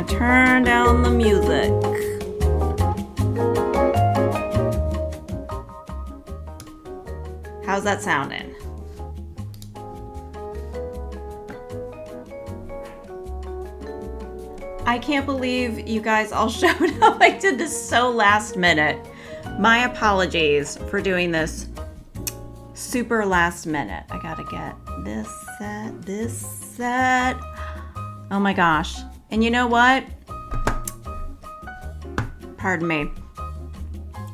turn down the music. How's that sounding? I can't believe you guys all showed up. I did this so last minute. My apologies for doing this super last minute. I gotta get this set. Oh my gosh. And you know what? Pardon me.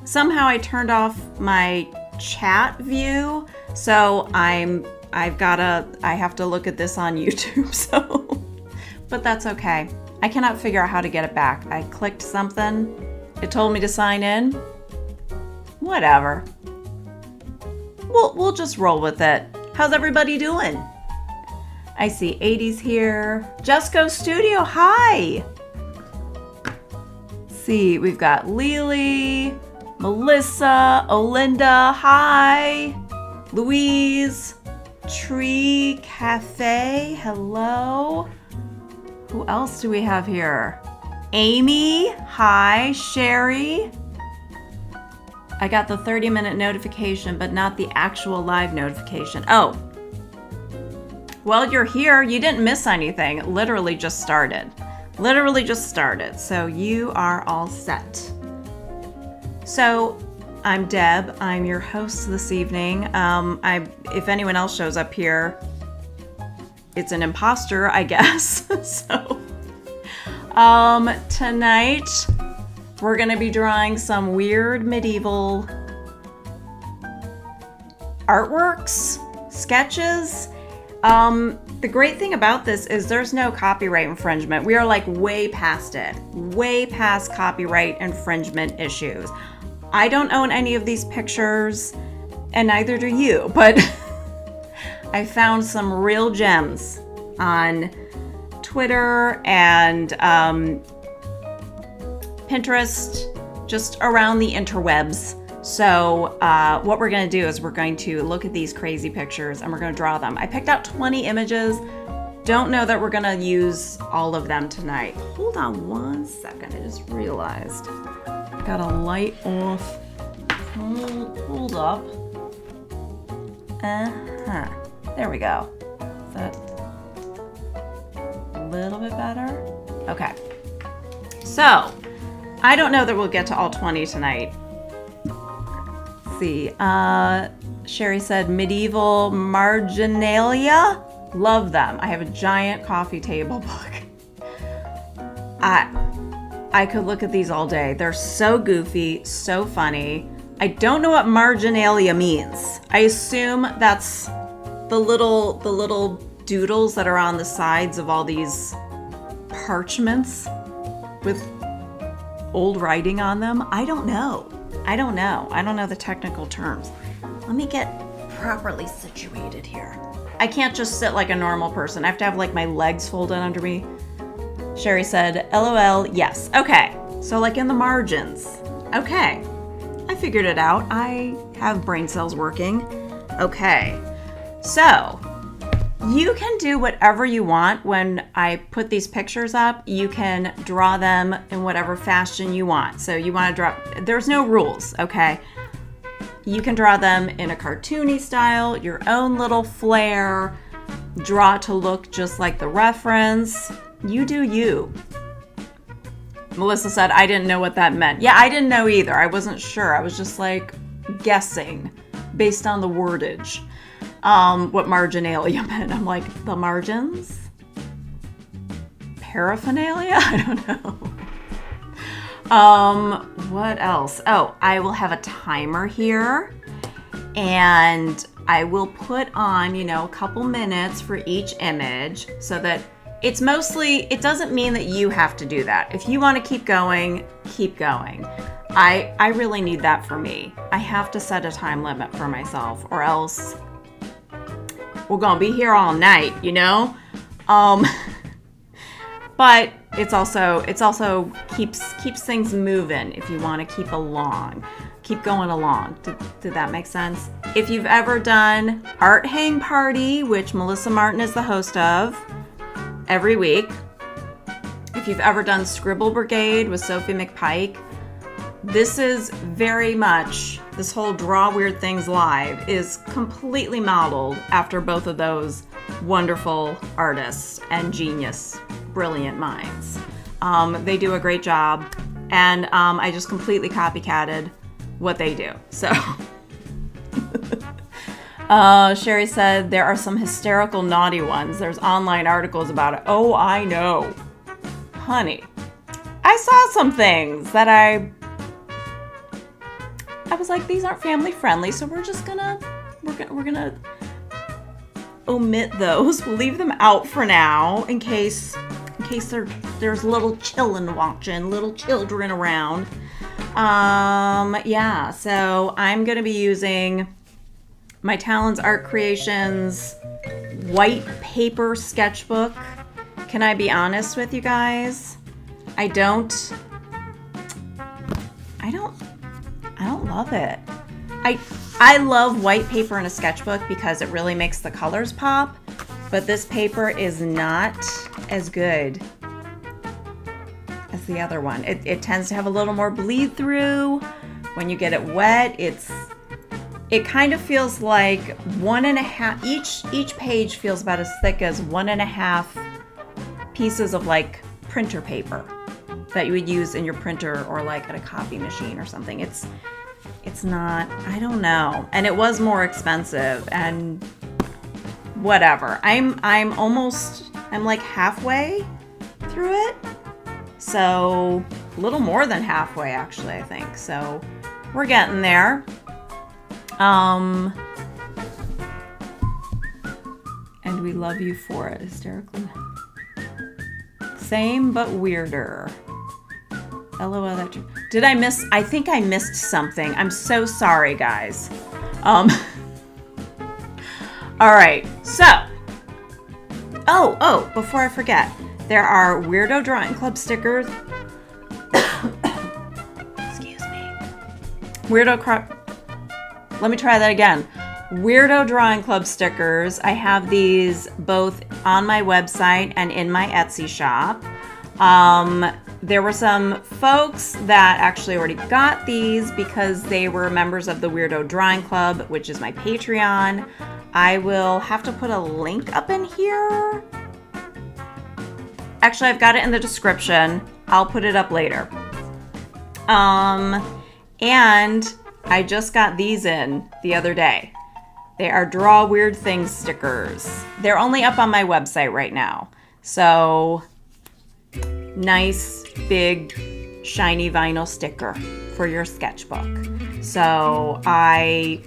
Somehow I turned off my chat view, so I have to look at this on YouTube, so, but that's okay. I cannot figure out how to get it back. I clicked something, it told me to sign in. Whatever. We'll just roll with it. How's everybody doing? I see 80s here. Jesco Studio, hi! See, we've got Lily, Melissa, Olinda, hi! Louise, Tree Cafe, hello! Who else do we have here? Amy, hi, Sherry. I got the 30-minute notification, but not the actual live notification. Oh. Well, you're here. You didn't miss anything. It literally just started. So you are all set. So I'm Deb. I'm your host this evening. If anyone else shows up here, it's an imposter, I guess. So tonight we're gonna be drawing some weird medieval artworks, sketches. The great thing about this is there's no copyright infringement. We are like way past it, way past copyright infringement issues. I don't own any of these pictures, and neither do you, but I found some real gems on Twitter and Pinterest, just around the interwebs. So what we're going to do is we're going to look at these crazy pictures and we're going to draw them. I picked out 20 images. don't know that we're gonna use all of them tonight. Hold on one second, I just realized. Got a light off. Hold up. There we go. Is that a little bit better? Okay. So, I don't know that we'll get to all 20 tonight. Let's see. Sherry said medieval marginalia. Love them. I have a giant coffee table book. I could look at these all day. They're so goofy, so funny. I don't know what marginalia means. I assume that's the little doodles that are on the sides of all these parchments with old writing on them. I don't know. I don't know the technical terms. Let me get properly situated here. I can't just sit like a normal person. I have to have like my legs folded under me. Sherry said, LOL, yes. Okay, so like in the margins. Okay, I figured it out. I have brain cells working. Okay, so you can do whatever you want when I put these pictures up. You can draw them in whatever fashion you want. So you want to draw, there's no rules, okay? You can draw them in a cartoony style, your own little flair, draw to look just like the reference. You do you. Melissa said, I didn't know what that meant. Yeah, I didn't know either. I wasn't sure. I was just like guessing based on the wordage what marginalia meant. I'm like, the margins? Paraphernalia? I don't know. What else? Oh, I will have a timer here and I will put on, a couple minutes for each image so that it's mostly, it doesn't mean that you have to do that. If you want to keep going, keep going. I really need that for me. I have to set a time limit for myself or else we're going to be here all night, But it's also keeps things moving if you want to keep going along. Did that make sense? If you've ever done Art Hang Party, which Melissa Martin is the host of every week, if you've ever done Scribble Brigade with Sophie McPike, this is very much, this whole Draw Weird Things Live is completely modeled after both of those wonderful artists and genius, brilliant minds. They do a great job, and I just completely copycatted what they do. So, Sherry said, there are some hysterical naughty ones. There's online articles about it. Oh, I know. Honey, I saw some things that I was like, these aren't family friendly, so we're gonna omit those. We'll leave them out for now in case there's little children watching, little children around. Yeah, so I'm gonna be using my Talons Art Creations white paper sketchbook. Can I be honest with you guys? I don't love it. I love white paper in a sketchbook because it really makes the colors pop, but this paper is not as good as the other one. It tends to have a little more bleed through. When you get it wet, it kind of feels like 1.5, each page feels about as thick as 1.5 pieces of like printer paper that you would use in your printer or like at a copy machine or something. It's not, I don't know. And it was more expensive and whatever. I'm like halfway through it. So a little more than halfway actually, I think. So we're getting there. And we love you for it, hysterically. Same but weirder. LOL. Did I miss? I think I missed something. I'm so sorry, guys. All right. So, oh, before I forget, there are Weirdo Drawing Club stickers. Excuse me. Let me try that again. Weirdo Drawing Club stickers. I have these both on my website and in my Etsy shop. There were some folks that actually already got these because they were members of the Weirdo Drawing Club, which is my Patreon. I will have to put a link up in here. Actually, I've got it in the description. I'll put it up later. And I just got these in the other day. They are Draw Weird Things stickers. They're only up on my website right now. So, nice, big, shiny vinyl sticker for your sketchbook. So, I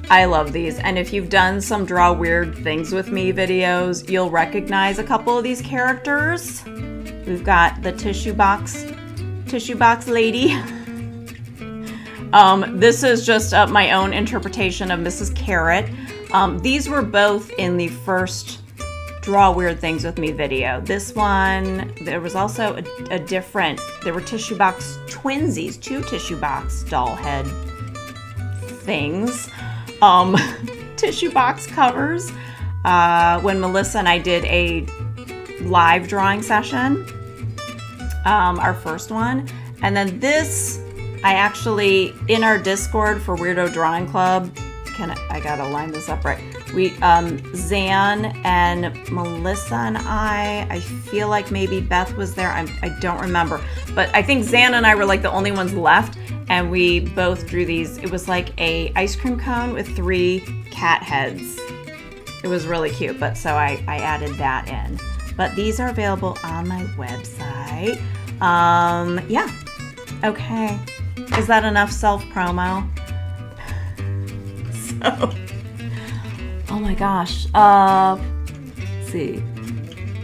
love these. And if you've done some Draw Weird Things with Me videos, you'll recognize a couple of these characters. We've got the tissue box lady. This is just my own interpretation of Mrs. Carrot. These were both in the first Draw Weird Things with Me video. This one, there was also a different, there were tissue box twinsies, 2 tissue box doll head things. Tissue box covers. When Melissa and I did a live drawing session, our first one. And then this, I actually, in our Discord for Weirdo Drawing Club, I gotta line this up right. We, Zan and Melissa and I feel like maybe Beth was there. I don't remember. But I think Zan and I were like the only ones left. And we both drew these. It was like a ice cream cone with 3 cat heads. It was really cute. But so I added that in. But these are available on my website. Yeah. Okay. Is that enough self-promo? So, oh my gosh. Let's see.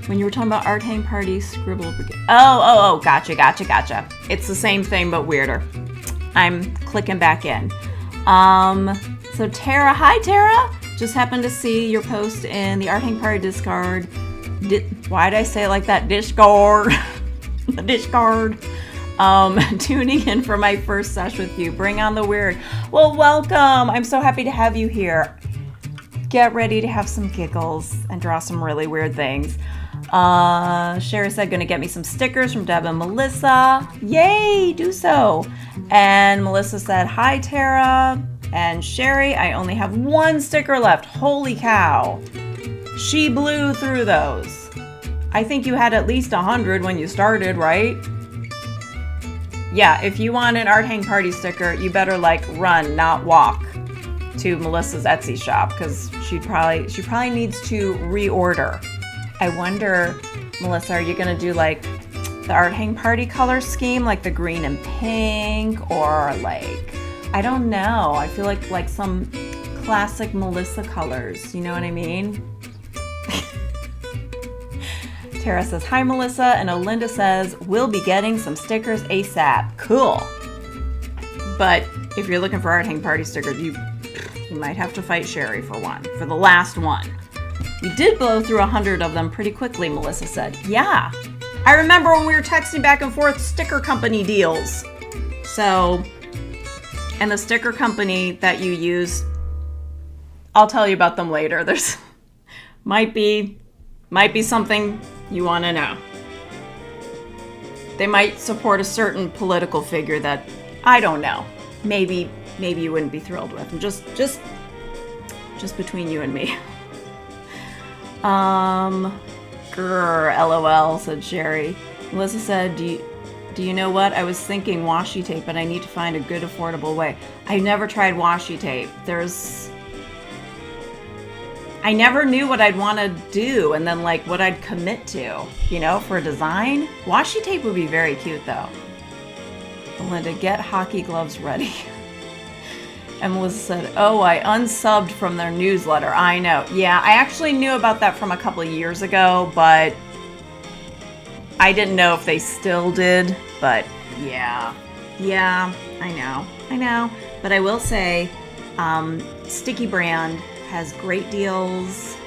When you were talking about art hang party, scribble. Oh, gotcha. It's the same thing, but weirder. I'm clicking back in. So Tara, hi Tara. Just happened to see your post in the art hang party Discord. Why did I say it like that? Discord. The Discord. Tuning in for my first sesh with you. Bring on the weird. Well, welcome. I'm so happy to have you here. Get ready to have some giggles and draw some really weird things. Sherry said, gonna get me some stickers from Deb and Melissa. Yay, do so. And Melissa said, hi, Tara. And Sherry, I only have 1 sticker left. Holy cow. She blew through those. I think you had at least 100 when you started, right? Yeah, if you want an art hang party sticker, you better like run, not walk to Melissa's Etsy shop because she probably needs to reorder. I wonder, Melissa, are you gonna do like the art hang party color scheme, like the green and pink, or like, I don't know. I feel like some classic Melissa colors. You know what I mean? Tara says, hi, Melissa. And Olinda says, we'll be getting some stickers ASAP. Cool. But if you're looking for art hang party stickers, you might have to fight Sherry for one, for the last one. We did blow through 100 of them pretty quickly, Melissa said. Yeah. I remember when we were texting back and forth sticker company deals. So, and the sticker company that you use, I'll tell you about them later. There's might be something you want to know. They might support a certain political figure that I don't know. Maybe you wouldn't be thrilled with. And just between you and me. LOL, said Sherry. Melissa said, do you know what? I was thinking washi tape, but I need to find a good affordable way. I never tried washi tape. I never knew what I'd want to do and then like what I'd commit to, you know, for design. Washi tape would be very cute though. Belinda, get hockey gloves ready. And Melissa said, oh, I unsubbed from their newsletter. I know. Yeah, I actually knew about that from a couple of years ago, but I didn't know if they still did. But yeah, I know. But I will say, Sticky Brand has great deals.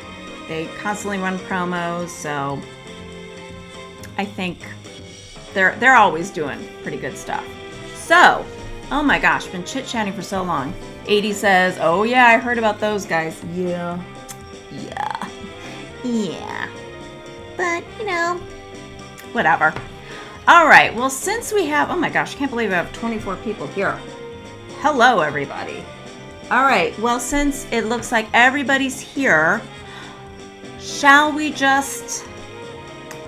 They constantly run promos, so I think they're always doing pretty good stuff. So Oh my gosh, been chit-chatting for so long. 80 says, oh yeah, I heard about those guys. Yeah. But, you know, whatever. All right, well, since we have, oh my gosh, I can't believe I have 24 people here. Hello, everybody. All right, well, since it looks like everybody's here, shall we just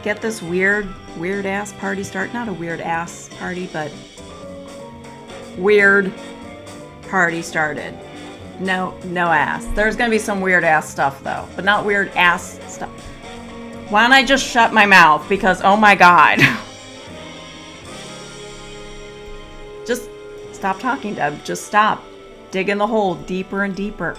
get this weird ass party started? Not a weird ass party, but weird party started. No ass. There's gonna be some weird ass stuff though, but not weird ass stuff. Why don't I just shut my mouth? Because oh my god. Just stop talking, Deb. Just stop. Dig in the hole deeper and deeper.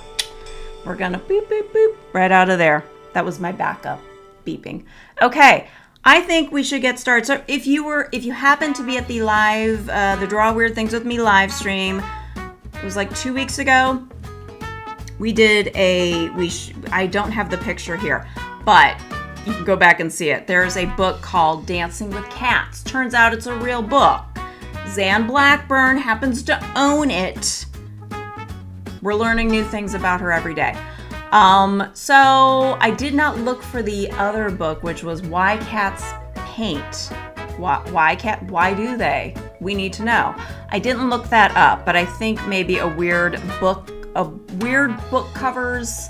We're gonna boop, boop, boop right out of there. That was my backup beeping. Okay, I think we should get started. So if you happen to be at the live, the Draw Weird Things with Me live stream, it was like 2 weeks ago. We did I don't have the picture here, but you can go back and see it. There's a book called Dancing with Cats. Turns out it's a real book. Zan Blackburn happens to own it. We're learning new things about her every day. So I did not look for the other book, which was Why Cats Paint. Why do they? We need to know. I didn't look that up, but I think maybe a weird book covers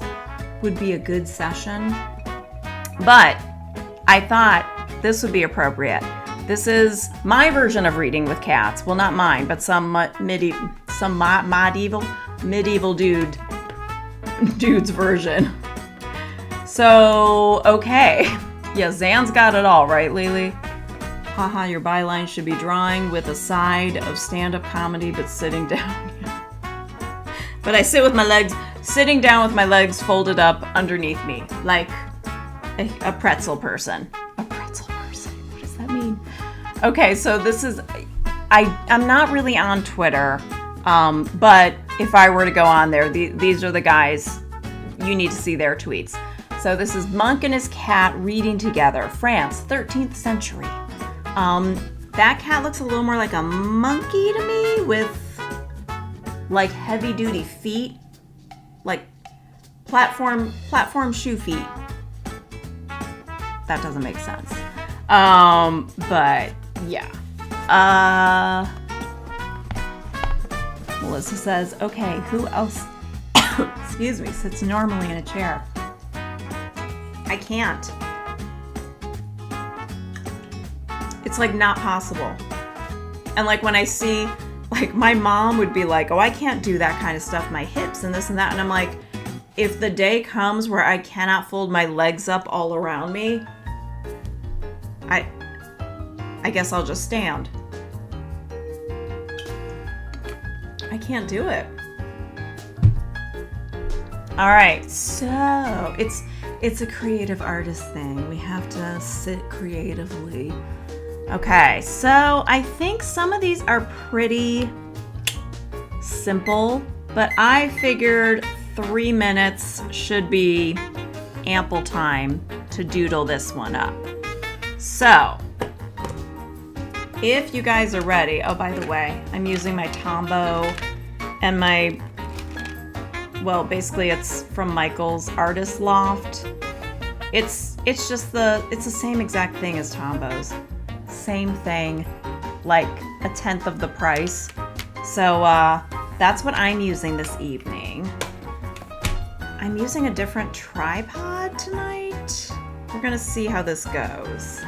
would be a good session. But I thought this would be appropriate. This is my version of reading with cats. Well, not mine, but some medieval dude's version. So, okay. Yeah, Zan's got it all, right, Lily? Haha, your byline should be drawing with a side of stand-up comedy, but sitting down. But I sit with my legs, sitting down with my legs folded up underneath me, like a pretzel person. A pretzel person, what does that mean? Okay, so this is, I'm not really on Twitter, but if I were to go on there, these are the guys, you need to see their tweets. So this is Monk and his cat reading together, France, 13th century. That cat looks a little more like a monkey to me with like heavy duty feet, like platform shoe feet. That doesn't make sense. But yeah. Melissa says, okay, who else, excuse me, sits normally in a chair? I can't. It's like not possible. And like when I see, like my mom would be like, oh, I can't do that kind of stuff, my hips and this and that. And I'm like, if the day comes where I cannot fold my legs up all around me, I guess I'll just stand. I can't do it. All right, so it's a creative artist thing. We have to sit creatively. Okay, so I think some of these are pretty simple, but I figured 3 minutes should be ample time to doodle this one up. So, if you guys are ready, oh, by the way, I'm using my Tombow and my, well, basically it's from Michael's Artist Loft. It's the same exact thing as Tombow's. Same thing, like a tenth of the price. So that's what I'm using this evening. I'm using a different tripod tonight. We're gonna see how this goes.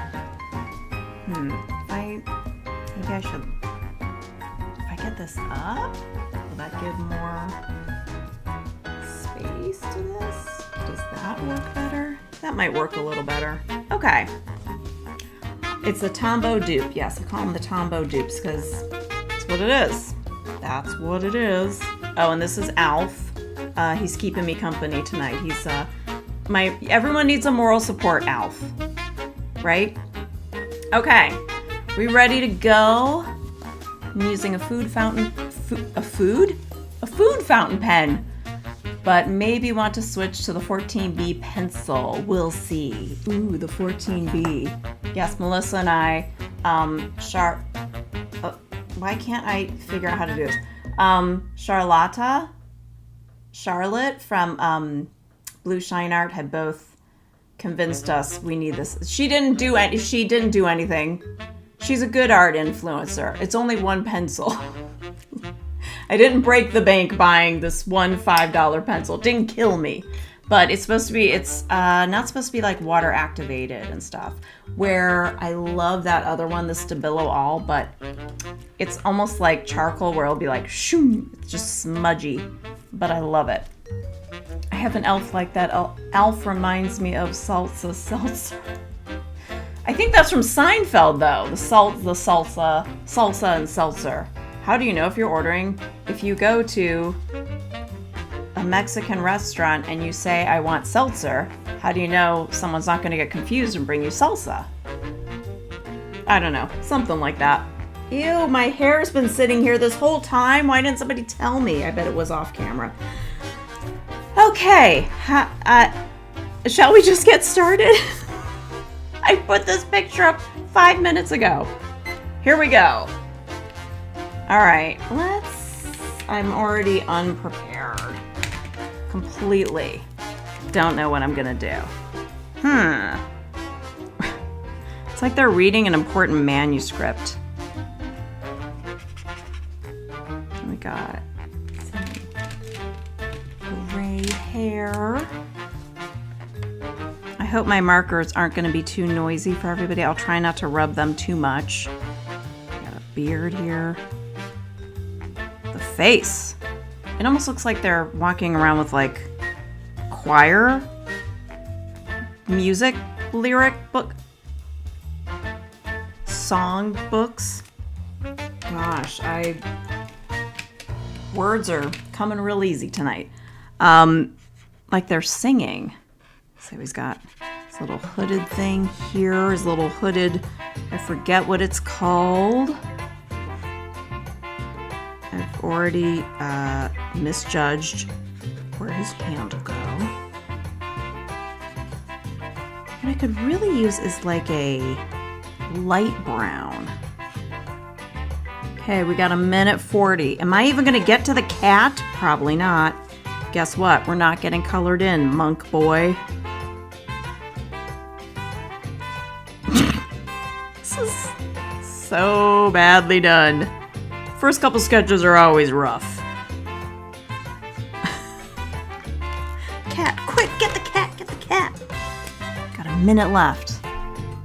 Maybe I should, if I get this up, will that give more space to this? Does that work better? That might work a little better. Okay. It's a Tombow dupe. Yes, I call them the Tombow dupes because that's what it is. That's what it is. Oh, and this is Alf. He's keeping me company tonight. He's everyone needs a moral support Alf, right? Okay, we ready to go? I'm using a food fountain pen, but maybe want to switch to the 14B pencil. We'll see. Ooh, the 14B. Yes, Melissa and I, Why can't I figure out how to do this? Charlotte from Blue Shine Art had both convinced us we need this. She didn't do anything. She's a good art influencer. It's only one pencil. I didn't break the bank buying this one $5 pencil. It didn't kill me. But it's not supposed to be like water activated and stuff. Where I love that other one, the Stabilo All, but it's almost like charcoal where it'll be like, shoom, it's just smudgy. But I love it. I have an elf like that. Elf reminds me of salsa. I think that's from Seinfeld, though. The salsa and seltzer. How do you know if you're ordering? If you go to a Mexican restaurant and you say, I want seltzer, how do you know someone's not going to get confused and bring you salsa? I don't know. Something like that. Ew, my hair's been sitting here this whole time. Why didn't somebody tell me? I bet it was off camera. Okay. Shall we just get started? I put this picture up 5 minutes ago. Here we go. All right, I'm already unprepared. Completely. Don't know what I'm gonna do. It's like they're reading an important manuscript. We got some gray hair. I hope my markers aren't going to be too noisy for everybody. I'll try not to rub them too much. Got a beard here. The face. It almost looks like they're walking around with like choir music lyric book song books. Gosh, words are coming real easy tonight. Like they're singing. So he's got this little hooded thing here, his little hooded, I forget what it's called. I've already misjudged where his hand will go. What I could really use is like a light brown. Okay, we got 1:40. Am I even gonna get to the cat? Probably not. Guess what? We're not getting colored in, monk boy. This is so badly done. First couple sketches are always rough. Cat, quick, get the cat, get the cat. Got a minute left.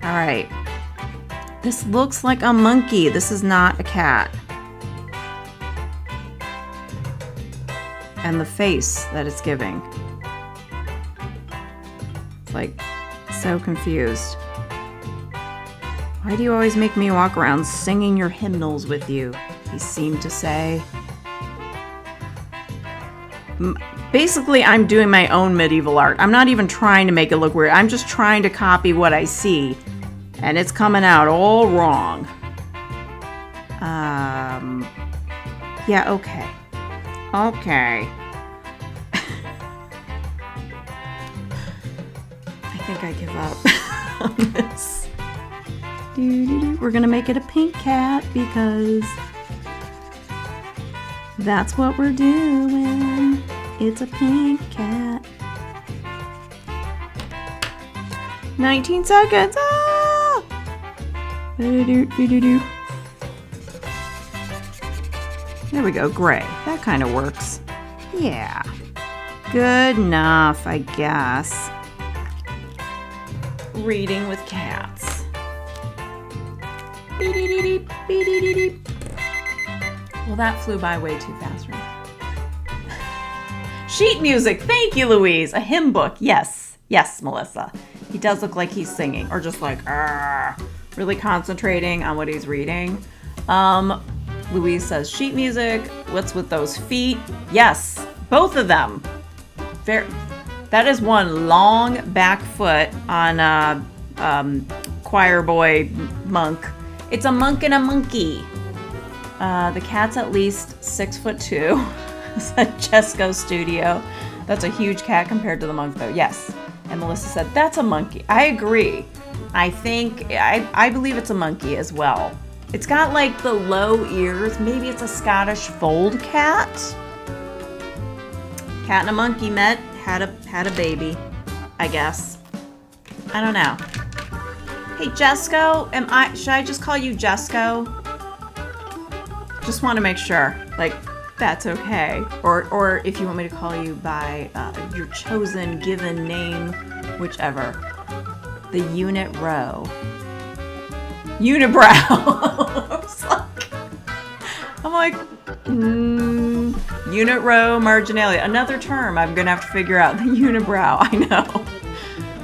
All right. This looks like a monkey. This is not a cat. And the face that it's giving. It's like so confused. Why do you always make me walk around singing your hymnals with you? He seemed to say. Basically, I'm doing my own medieval art. I'm not even trying to make it look weird. I'm just trying to copy what I see. And it's coming out all wrong. Yeah, okay. Okay. I think I give up on this. We're gonna make it a pink cat because that's what we're doing. It's a pink cat. 19 seconds. Ah! There we go, gray. That kind of works. Yeah. Good enough, I guess. Reading with cats. Well, that flew by way too fast, right? Sheet music. Thank you, Louise. A hymn book. Yes. Yes, Melissa. He does look like he's singing or just like, really concentrating on what he's reading. Louise says sheet music. What's with those feet? Yes, both of them. That is one long back foot on choir boy monk. It's a monk and a monkey. The cat's at least 6'2". Said Chesco Studio. That's a huge cat compared to the monk, though. Yes. And Melissa said that's a monkey. I agree. I believe it's a monkey as well. It's got like the low ears. Maybe it's a Scottish fold cat. Cat and a monkey met, had a baby, I guess. I don't know. Hey, Jesco, should I just call you Jesco? Just want to make sure, like, that's okay. Or if you want me to call you by your chosen given name, whichever. The unit row. Unibrow. I'm like, unit row marginalia. Another term I'm gonna have to figure out. The unibrow. I know.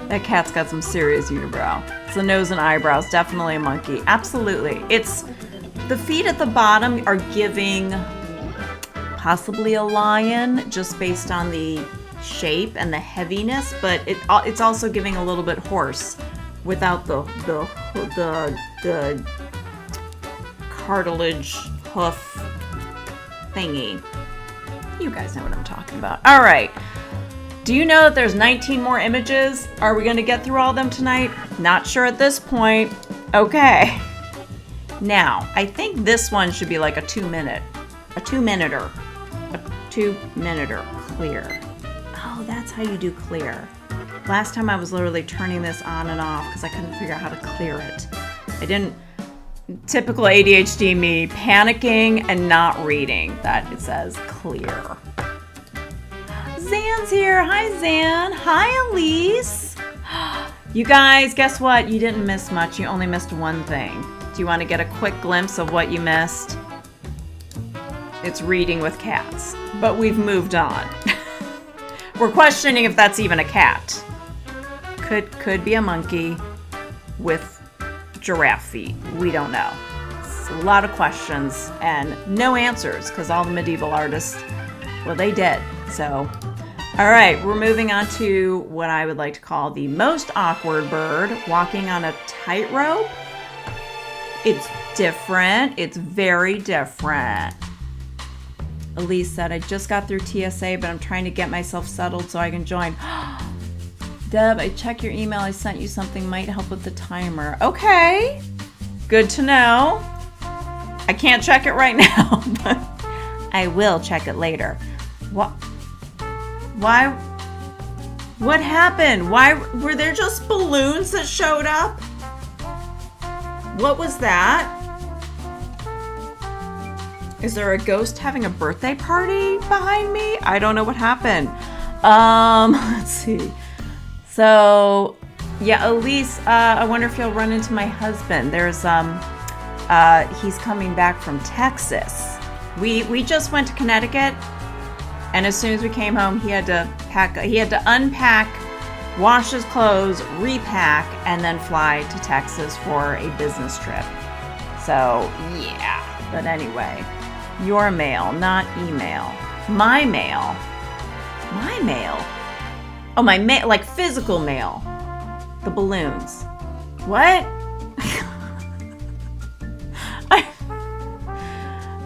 That cat's got some serious unibrow. It's the nose and eyebrows. Definitely a monkey. Absolutely. It's the feet at the bottom are giving possibly a lion, just based on the shape and the heaviness, but it's also giving a little bit horse without the cartilage hoof thingy. You guys know what I'm talking about. All right. Do you know that there's 19 more images? Are we going to get through all of them tonight? Not sure at this point. Okay. Now, I think this one should be like a 2-minute. A 2-minuter. A 2-minuter. Clear. Oh, that's how you do clear. Last time I was literally turning this on and off because I couldn't figure out how to clear it. I didn't... Typical ADHD me, panicking and not reading that it says clear. Zan's here. Hi, Zan. Hi, Elise. You guys, guess what? You didn't miss much. You only missed one thing. Do you want to get a quick glimpse of what you missed? It's reading with cats, but we've moved on. We're questioning if that's even a cat. Could be a monkey with giraffe feet. We don't know. It's a lot of questions and no answers because all the medieval artists, well, they did. So, all right, we're moving on to what I would like to call the most awkward bird walking on a tightrope. It's different. It's very different. Elise said, I just got through TSA, but I'm trying to get myself settled so I can join. Deb, I checked your email. I sent you something might help with the timer. Okay. Good to know. I can't check it right now, but I will check it later. What? Why? What happened? Why were there just balloons that showed up? What was that? Is there a ghost having a birthday party behind me? I don't know what happened. Let's see. So, yeah, Elise, I wonder if you'll run into my husband. There's, he's coming back from Texas. We just went to Connecticut, and as soon as we came home, he had to unpack, wash his clothes, repack, and then fly to Texas for a business trip. So, yeah. But anyway, your mail, not email. My mail. My mail. Oh, my mail, like physical mail. The balloons. What?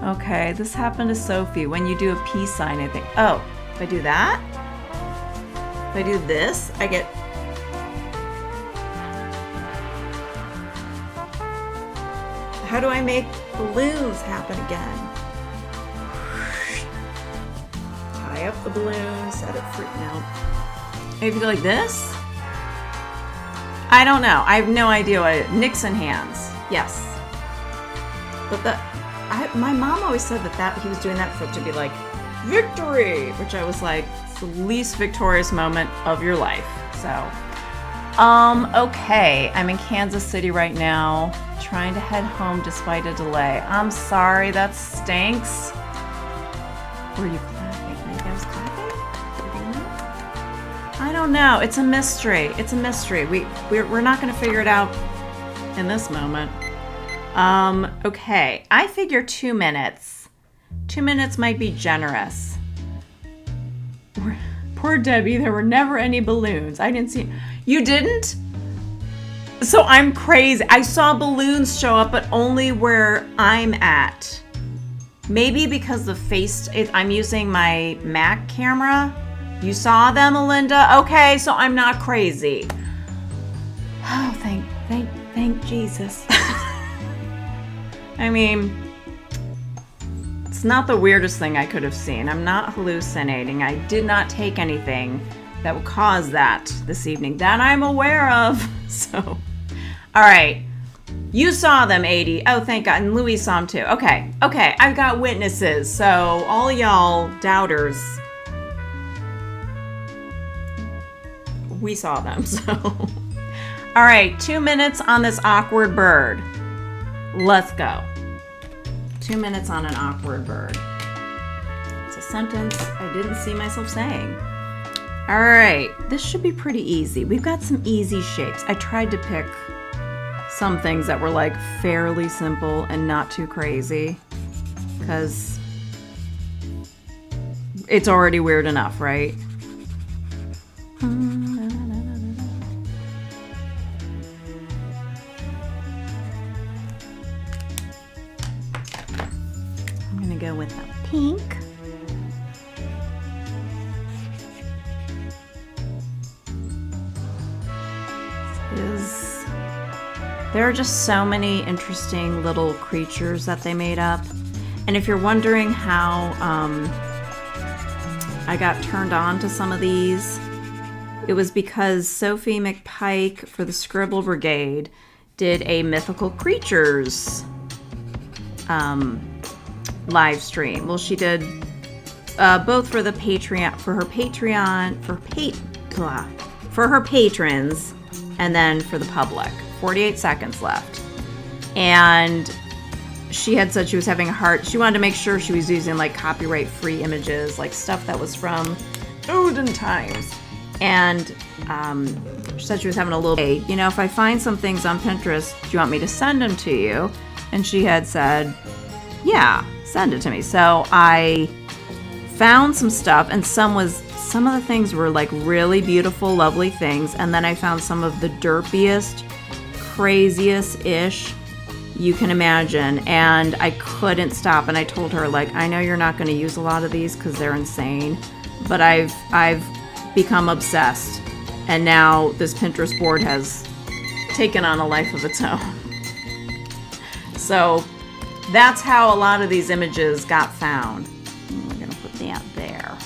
Okay, this happened to Sophie. When you do a peace sign, I think. Oh, if I do that? If I do this, I get... How do I make balloons happen again? Tie up the balloon, set it free. No. Maybe go like this? I don't know. I have no idea what it is. Nixon hands. Yes. But my mom always said that he was doing that to be like, victory! Which I was like, it's the least victorious moment of your life. So, okay. I'm in Kansas City right now, trying to head home despite a delay. I'm sorry, that stinks. Were you clapping? Maybe I was clapping? I don't know. It's a mystery. It's a mystery. We're not going to figure it out in this moment. Okay. I figure 2 minutes. 2 minutes might be generous. Poor Debbie. There were never any balloons. I didn't see. You didn't? So I'm crazy. I saw balloons show up, but only where I'm at. Maybe because I'm using my Mac camera. You saw them, Melinda? Okay, so I'm not crazy. Oh, thank Jesus. I mean, it's not the weirdest thing I could have seen. I'm not hallucinating. I did not take anything that would cause that this evening that I'm aware of. So, all right. You saw them, 80. Oh, thank God. And Louis saw them too. Okay. Okay. I've got witnesses. So all y'all doubters, we saw them. So, all right. 2 minutes on this awkward bird. Let's go. 2 minutes on an awkward bird. It's a sentence I didn't see myself saying. All right. This should be pretty easy. We've got some easy shapes. I tried to pick some things that were like fairly simple and not too crazy, because it's already weird enough, right? I'm gonna go with the pink. There are just so many interesting little creatures that they made up. And if you're wondering how I got turned on to some of these, it was because Sophie McPike for the Scribble Brigade did a Mythical Creatures live stream. Well, she did both for the Patreon, for her patrons, and then for the public. 48 seconds left. And she had said she was having a hard, she wanted to make sure she was using like copyright free images, like stuff that was from olden times. And she said she was having a little, hey, you know, if I find some things on Pinterest, do you want me to send them to you? And she had said, yeah, send it to me. So I found some stuff, and some of the things were like really beautiful, lovely things. And then I found some of the derpiest, craziest-ish you can imagine, and I couldn't stop. And I told her, like, I know you're not going to use a lot of these because they're insane, but I've become obsessed, and now this Pinterest board has taken on a life of its own. So that's how a lot of these images got found. We're going to put that there.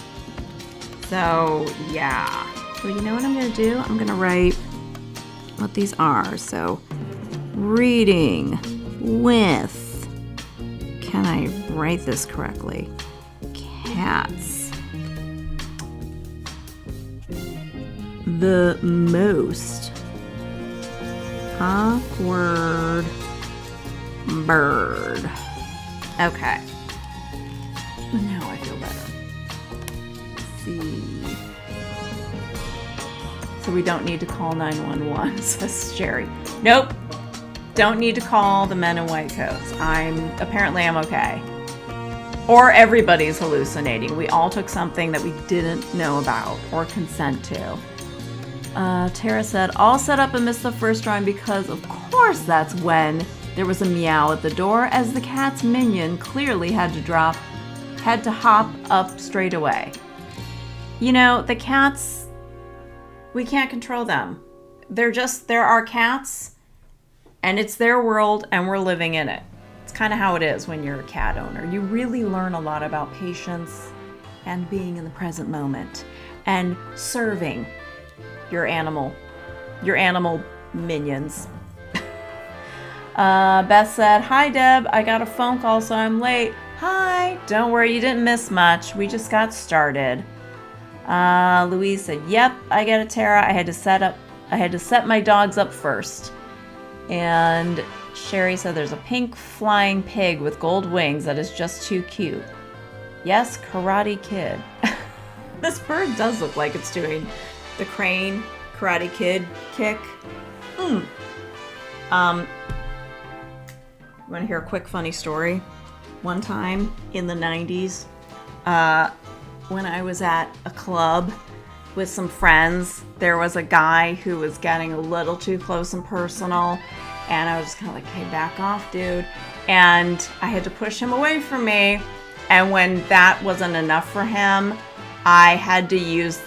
So yeah, so you know what I'm going to do? I'm going to write what these are. So reading with, can I write this correctly? Cats. The most awkward bird. Okay. Now I feel better. Let's see. So we don't need to call 911, says Sherry. Nope. Don't need to call the men in white coats. Apparently I'm okay. Or everybody's hallucinating. We all took something that we didn't know about or consent to. Tara said, all set up and missed the first drawing because of course that's when there was a meow at the door, as the cat's minion clearly had to hop up straight away. You know, the cats, we can't control them. There are cats, and it's their world, and we're living in it. It's kind of how it is when you're a cat owner. You really learn a lot about patience and being in the present moment and serving your animal minions. Beth said, hi Deb, I got a phone call so I'm late. Hi, don't worry, you didn't miss much. We just got started. Louise said, yep, I get it, Tara. I had to set my dogs up first. And Sherry said there's a pink flying pig with gold wings that is just too cute. Yes, Karate Kid. This bird does look like it's doing the crane Karate Kid kick. You want to hear a quick funny story? One time in the 90s, when I was at a club with some friends, there was a guy who was getting a little too close and personal, and I was just kind of like, hey, back off, dude. And I had to push him away from me, and when that wasn't enough for him, I had to use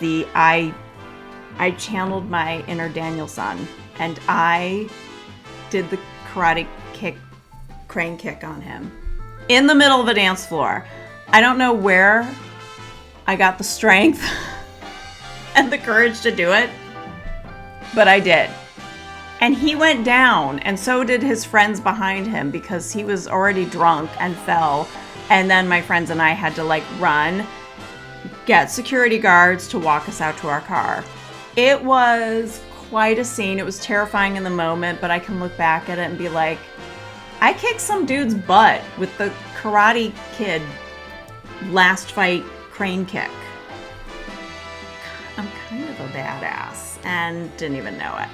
I channeled my inner Daniel-san, and I did the karate kick crane kick on him in the middle of a dance floor. I don't know where I got the strength and the courage to do it, but I did. And he went down, and so did his friends behind him because he was already drunk and fell. And then my friends and I had to like run, get security guards to walk us out to our car. It was quite a scene. It was terrifying in the moment, but I can look back at it and be like, I kicked some dude's butt with the Karate Kid last fight crane kick. I'm kind of a badass and didn't even know it.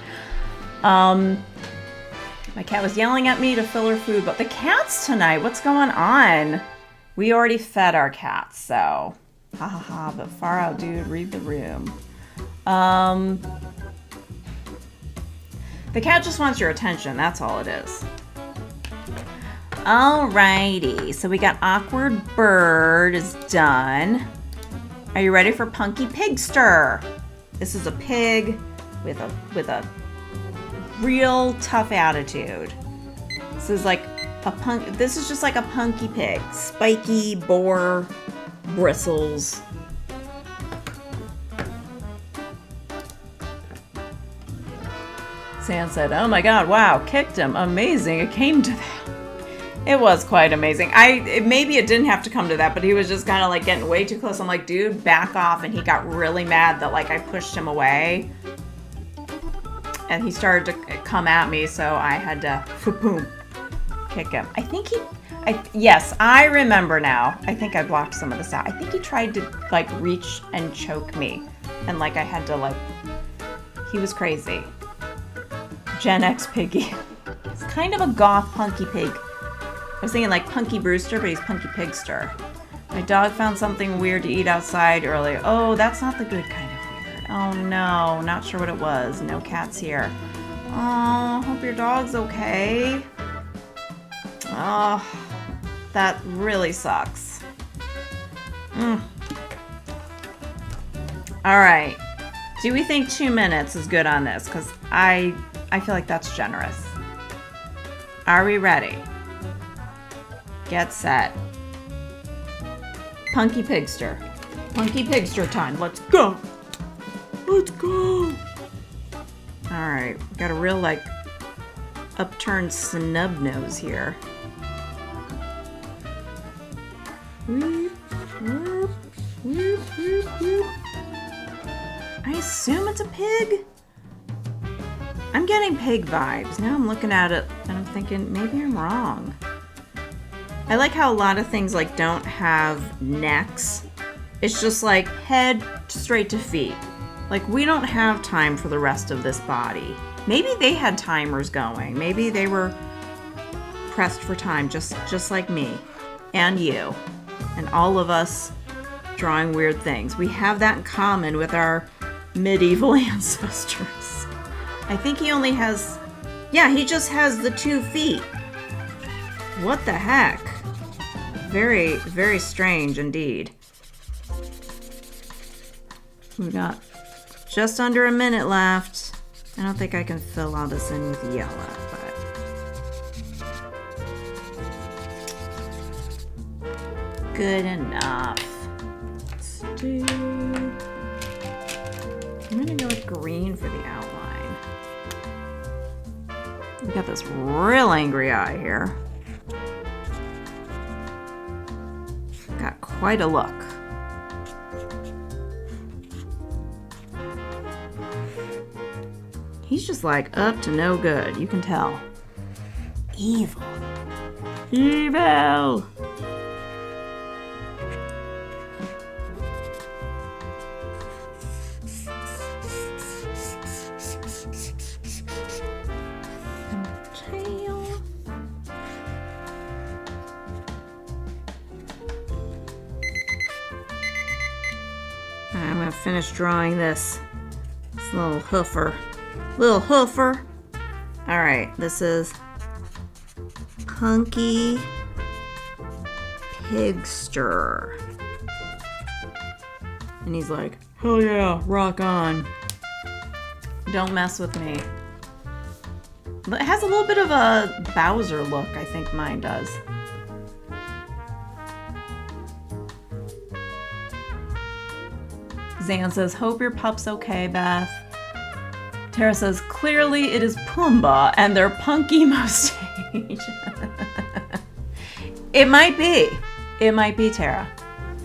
My cat was yelling at me to fill her food, but the cats tonight, what's going on? We already fed our cats, so ha ha ha, but far out dude, read the room. The cat just wants your attention, that's all it is. Alrighty, so we got Awkward Bird is done. Are you ready for Punky Pigster? This is a pig with a real tough attitude. This is just like a punky pig. Spiky boar bristles. Sam said, oh my god, wow, kicked him. Amazing. It came to that. It was quite amazing. Maybe it didn't have to come to that, but he was just kind of like getting way too close. I'm like, dude, back off. And he got really mad that like I pushed him away. And he started to come at me, so I had to boom, kick him. Yes, I remember now. I think I blocked some of this out. I think he tried to like reach and choke me. And like I had to like, he was crazy. Gen X Piggy. He's kind of a goth punky pig. I was thinking like Punky Brewster, but he's Punky Pigster. My dog found something weird to eat outside earlier. Oh, that's not the good kind of weird. Oh no, not sure what it was. No cats here. Oh, hope your dog's okay. Oh, that really sucks. All right. Do we think 2 minutes is good on this? Because I feel like that's generous. Are we ready? Get set. Punky Pigster. Punky Pigster time. Let's go. Let's go. Alright. Got a real, like, upturned snub nose here. Whoop, whoop, whoop, whoop, whoop. I assume it's a pig? I'm getting pig vibes. Now I'm looking at it and I'm thinking, maybe I'm wrong. I like how a lot of things like don't have necks. It's just like head straight to feet. Like we don't have time for the rest of this body. Maybe they had timers going. Maybe they were pressed for time, just like me and you and all of us drawing weird things. We have that in common with our medieval ancestors. I think he only has, yeah, he just has the 2 feet. What the heck? Very, very strange indeed. We've got just under a minute left. I don't think I can fill all this in with yellow, but good enough. I'm gonna go with green for the outline. We got this real angry eye here. Got quite a look. He's just like up to no good, you can tell. Evil. Evil! I'm gonna finish drawing this little hoofer. Alright, this is Punky Pigster. And he's like, hell yeah, rock on. Don't mess with me. It has a little bit of a Bowser look, I think mine does. Zan says, hope your pup's okay, Beth. Tara says, clearly it is Pumbaa and their punky mustache. It might be. It might be, Tara.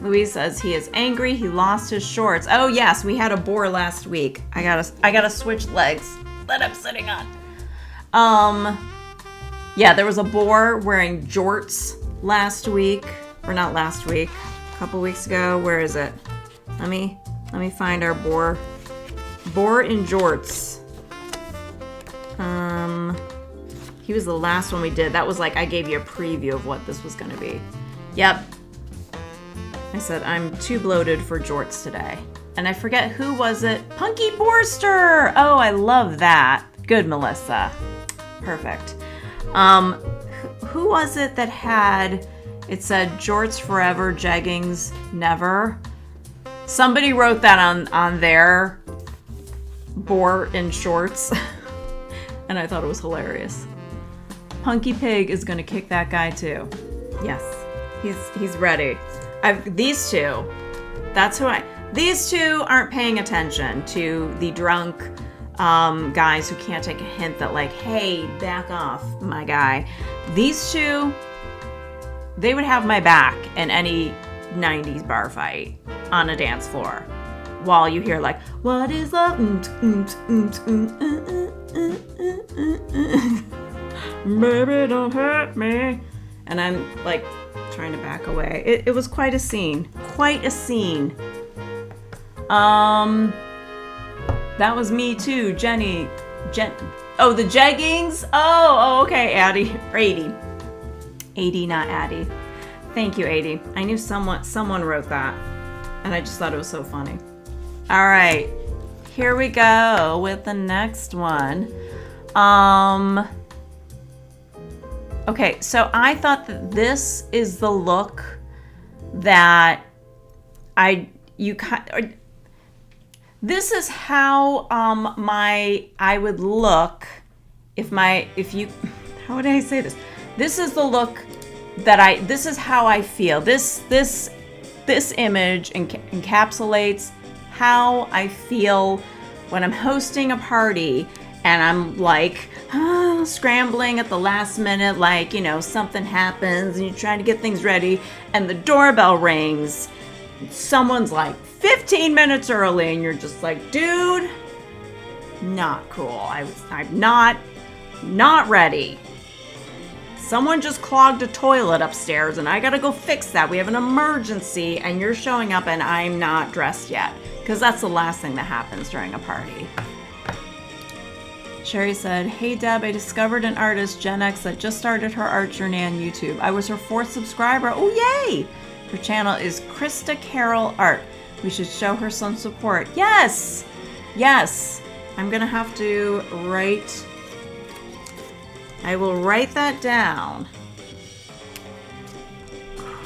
Louise says he is angry. He lost his shorts. Oh yes, we had a boar last week. I gotta switch legs that I'm sitting on. Yeah, there was a boar wearing jorts last week, or not last week, a couple weeks ago. Where is it? Let me find our boar. Boar in jorts. He was the last one we did. That was like I gave you a preview of what this was gonna be. Yep. I said, I'm too bloated for jorts today. And I forget, who was it? Punky Pigster! Oh, I love that. Good, Melissa. Perfect. Who was it that had, it said, jorts forever, jeggings never? Somebody wrote that on their boar in shorts. And I thought it was hilarious. Punky Pig is gonna kick that guy too. Yes, he's ready. These two aren't paying attention to the drunk guys who can't take a hint that like, hey, back off, my guy. These two, they would have my back in any 90s bar fight on a dance floor. While you hear like, what is love? Baby, don't hurt me. And I'm like trying to back away. It was quite a scene. Quite a scene. That was me too, Jenny. Oh, the jeggings? Oh, okay, Addie. Or 80. 80, not Addie. Thank you, 80. I knew someone wrote that. And I just thought it was so funny. All right. Here we go with the next one. Okay, so I thought that this is the look that this is how I would look how would I say this? This is the look that this is how I feel. This image encapsulates how I feel when I'm hosting a party and I'm like scrambling at the last minute, like, you know, something happens and you're trying to get things ready and the doorbell rings. Someone's like 15 minutes early and you're just like, dude, not cool. I'm not ready. Someone just clogged a toilet upstairs and I gotta go fix that. We have an emergency and you're showing up and I'm not dressed yet. Because that's the last thing that happens during a party. Sherry said, hey Deb, I discovered an artist, Gen X, that just started her art journey on YouTube. I was her 4th subscriber. Oh, yay! Her channel is Krista Carroll Art. We should show her some support. Yes! Yes! I'm gonna have to I will write that down.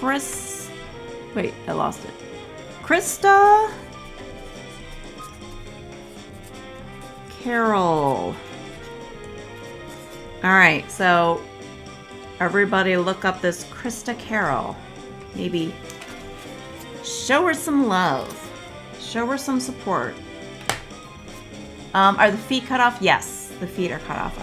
Wait, I lost it. Krista Carroll. All right, so everybody look up this Krista Carroll. Maybe show her some love. Show her some support. Are the feet cut off? Yes, the feet are cut off.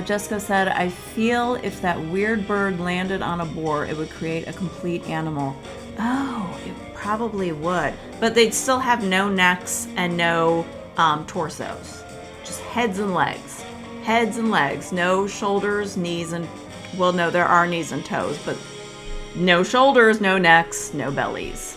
Jessica said, I feel if that weird bird landed on a boar, it would create a complete animal. Oh, it probably would. But they'd still have no necks and no torsos. Just heads and legs. Heads and legs. No shoulders, knees, and... Well, no, there are knees and toes, but no shoulders, no necks, no bellies.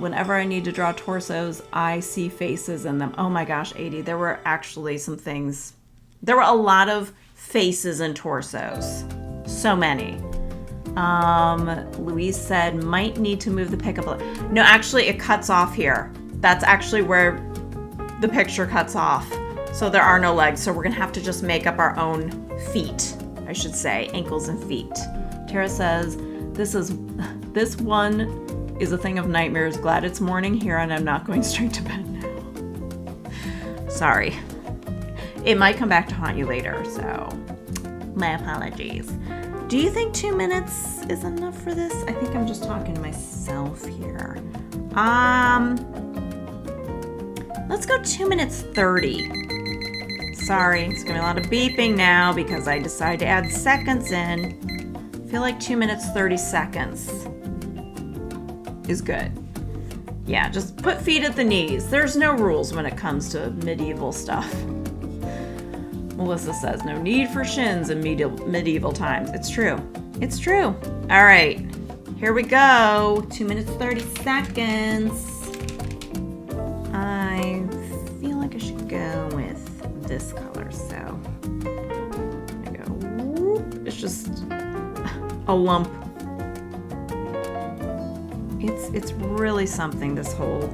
Whenever I need to draw torsos, I see faces in them. Oh my gosh, 80. There were actually some things. There were a lot of faces and torsos. So many. Louise said, might need to move the pickup. No, actually, it cuts off here. That's actually where the picture cuts off. So there are no legs. So we're going to have to just make up our own feet, I should say. Ankles and feet. Tara says, this one is a thing of nightmares. Glad it's morning here and I'm not going straight to bed now. Sorry. It might come back to haunt you later, so my apologies. Do you think 2 minutes is enough for this? I think I'm just talking to myself here. Let's go 2 minutes 30. Sorry, it's gonna be a lot of beeping now because I decided to add seconds in. I feel like 2 minutes 30 seconds is good. Yeah, just put feet at the knees. There's no rules when it comes to medieval stuff. Melissa says, no need for shins in medieval times. It's true. It's true. All right, here we go. 2 minutes, 30 seconds. I feel like I should go with this color, so I go, whoop. It's just a lump. It's really something, this whole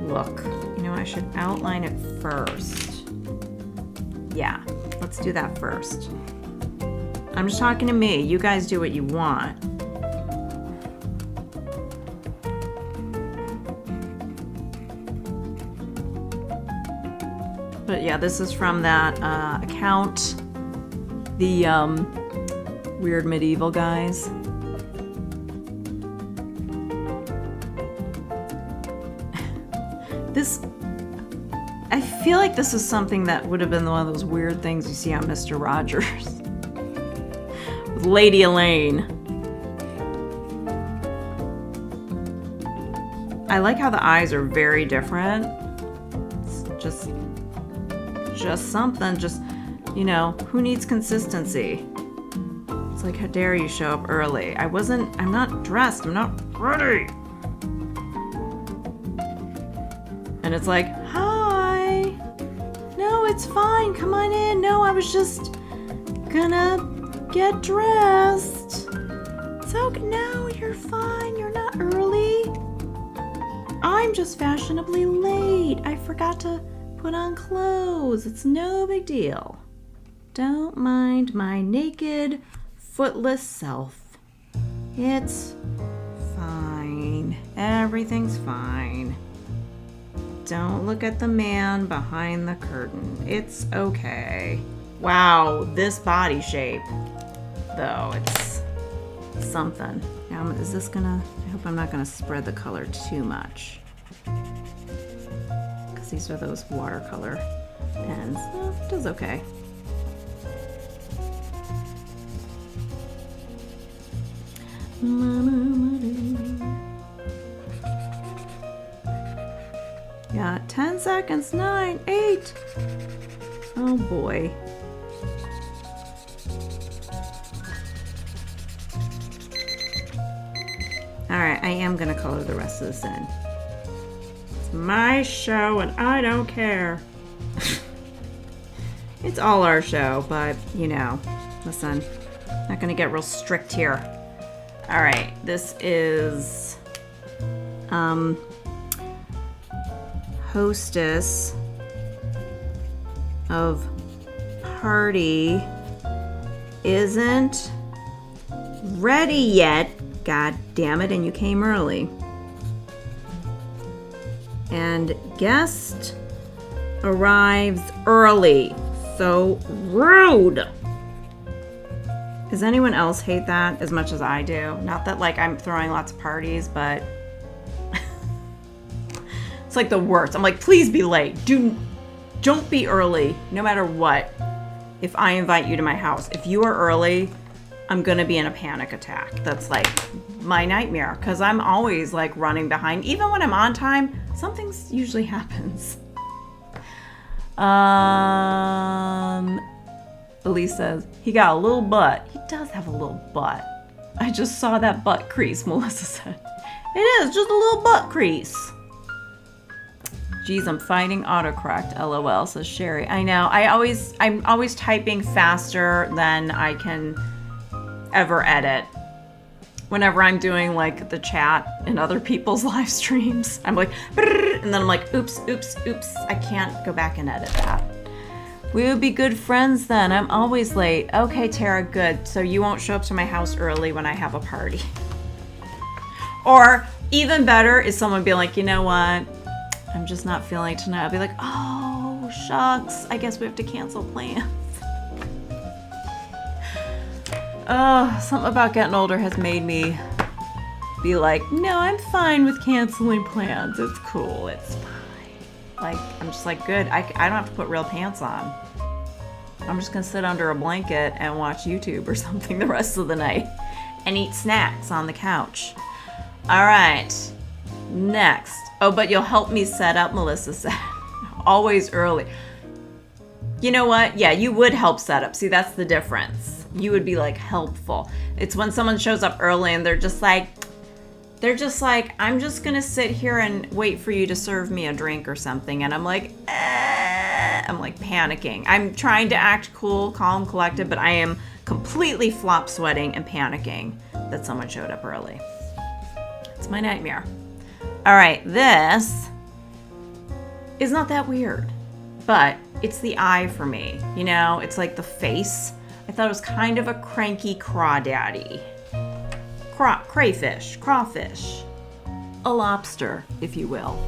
look. You know, I should outline it first. Yeah, let's do that first. I'm just talking to me. You guys do what you want. But yeah, this is from that account, the Weird Medieval Guys. I feel like this is something that would have been one of those weird things you see on Mr. Rogers with Lady Elaine. I like how the eyes are very different. It's just something, just, you know, who needs consistency? It's like, how dare you show up early? I'm not dressed, I'm not ready. And it's like, hi. No, it's fine. Come on in. No, I was just gonna get dressed. It's okay. No, you're fine. You're not early. I'm just fashionably late. I forgot to put on clothes. It's no big deal. Don't mind my naked, footless self. It's fine. Everything's fine. Don't look at the man behind the curtain. It's okay. Wow, this body shape, though, it's something. Now, is this gonna, I hope I'm not gonna spread the color too much. Because these are those watercolor pens. Oh, it does okay. Yeah, 10 seconds, 9, 8. Oh boy. All right, I am gonna color the rest of this in. It's my show and I don't care. It's all our show, but you know, listen, not gonna get real strict here. All right, this is, hostess of party isn't ready yet. God damn it, and you came early. And guest arrives early. So rude. Does anyone else hate that as much as I do? Not that like I'm throwing lots of parties, but it's like the worst. I'm like, please be late. Don't be early, no matter what. If I invite you to my house, if you are early, I'm gonna be in a panic attack. That's like my nightmare, because I'm always like running behind. Even when I'm on time, something usually happens. Elise says, he got a little butt. He does have a little butt. I just saw that butt crease, Melissa said. It is, just a little butt crease. Geez, I'm fighting autocorrect, LOL, says Sherry. I know, I'm always typing faster than I can ever edit. Whenever I'm doing like the chat in other people's live streams, I'm like, and then I'm like, oops, I can't go back and edit that. We would be good friends then. I'm always late. Okay, Tara, good. So you won't show up to my house early when I have a party. Or even better is someone being like, you know what? I'm just not feeling it tonight. I'll be like, oh, Oh, shucks. I guess we have to cancel plans. Something about getting older has made me be like, no, I'm fine with canceling plans. It's cool. It's fine. Like, I'm just like, good. I don't have to put real pants on. I'm just going to sit under a blanket and watch YouTube or something the rest of the night and eat snacks on the couch. All right. Next. Oh, but you'll help me set up, Melissa said. Always early. You know what? Yeah, you would help set up. See, that's the difference. You would be like helpful. It's when someone shows up early and they're just like, I'm just going to sit here and wait for you to serve me a drink or something. And I'm like, I'm like panicking. I'm trying to act cool, calm, collected, but I am completely flop sweating and panicking that someone showed up early. It's my nightmare. All right, this is not that weird, but it's the eye for me. You know, it's like the face. I thought it was kind of a Cranky Crawdaddy. Crayfish, crawfish, a lobster, if you will.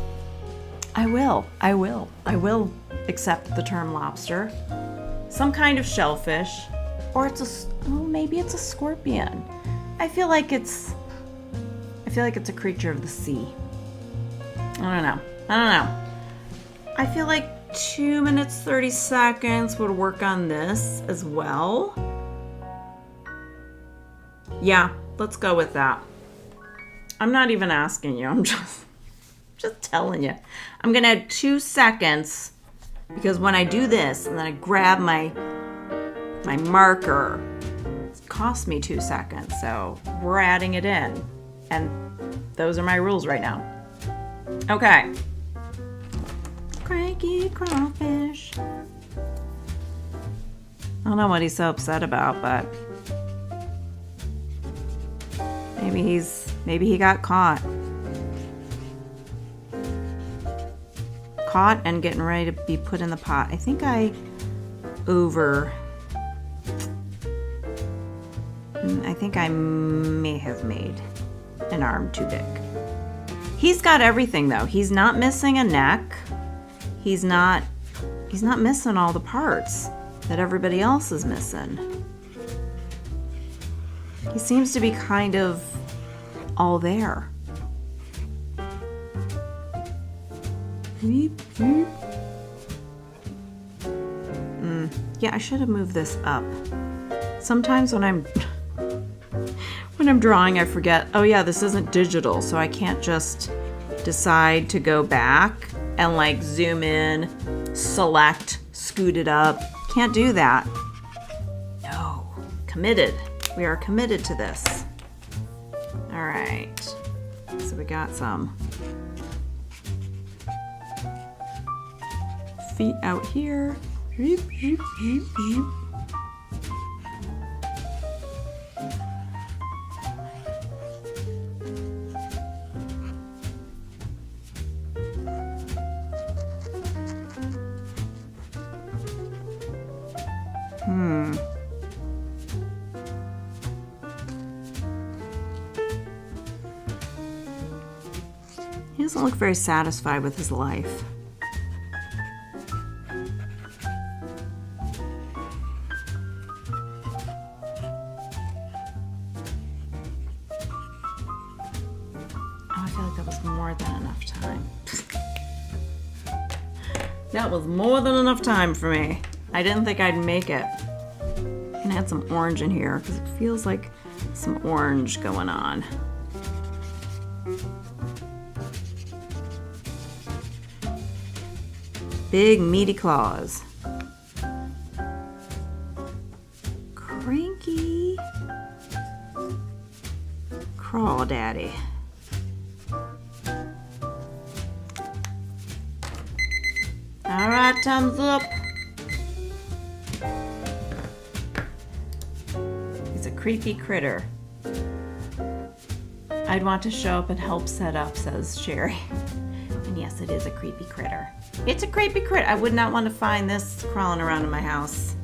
I will accept the term lobster. Some kind of shellfish, or maybe it's a scorpion. I feel like it's a creature of the sea. I don't know. I feel like 2 minutes, 30 seconds would work on this as well. Yeah, let's go with that. I'm not even asking you. I'm just telling you. I'm going to add 2 seconds because when I do this and then I grab my marker, it costs me 2 seconds. So we're adding it in. And those are my rules right now. Okay. Cranky crawfish. I don't know what he's so upset about, but maybe he got caught. Caught and getting ready to be put in the pot. I think I may have made an arm too big. He's got everything though. He's not missing a neck. He's not missing all the parts that everybody else is missing. He seems to be kind of all there. Beep, beep. Yeah, I should have moved this up. Sometimes when I'm drawing, I forget, oh yeah, this isn't digital, so I can't just decide to go back and like zoom in, select, scoot it up. Can't do that. No, committed. We are committed to this. All right, so we got some feet out here. He doesn't look very satisfied with his life. That was more than enough time for me. I didn't think I'd make it. I'm gonna add some orange in here because it feels like some orange going on. Big meaty claws. Cranky Crawdaddy. All right, thumbs up. He's a creepy critter. I'd want to show up and help set up, says Sherry. And yes, it is a creepy critter. It's a creepy critter. I would not want to find this crawling around in my house.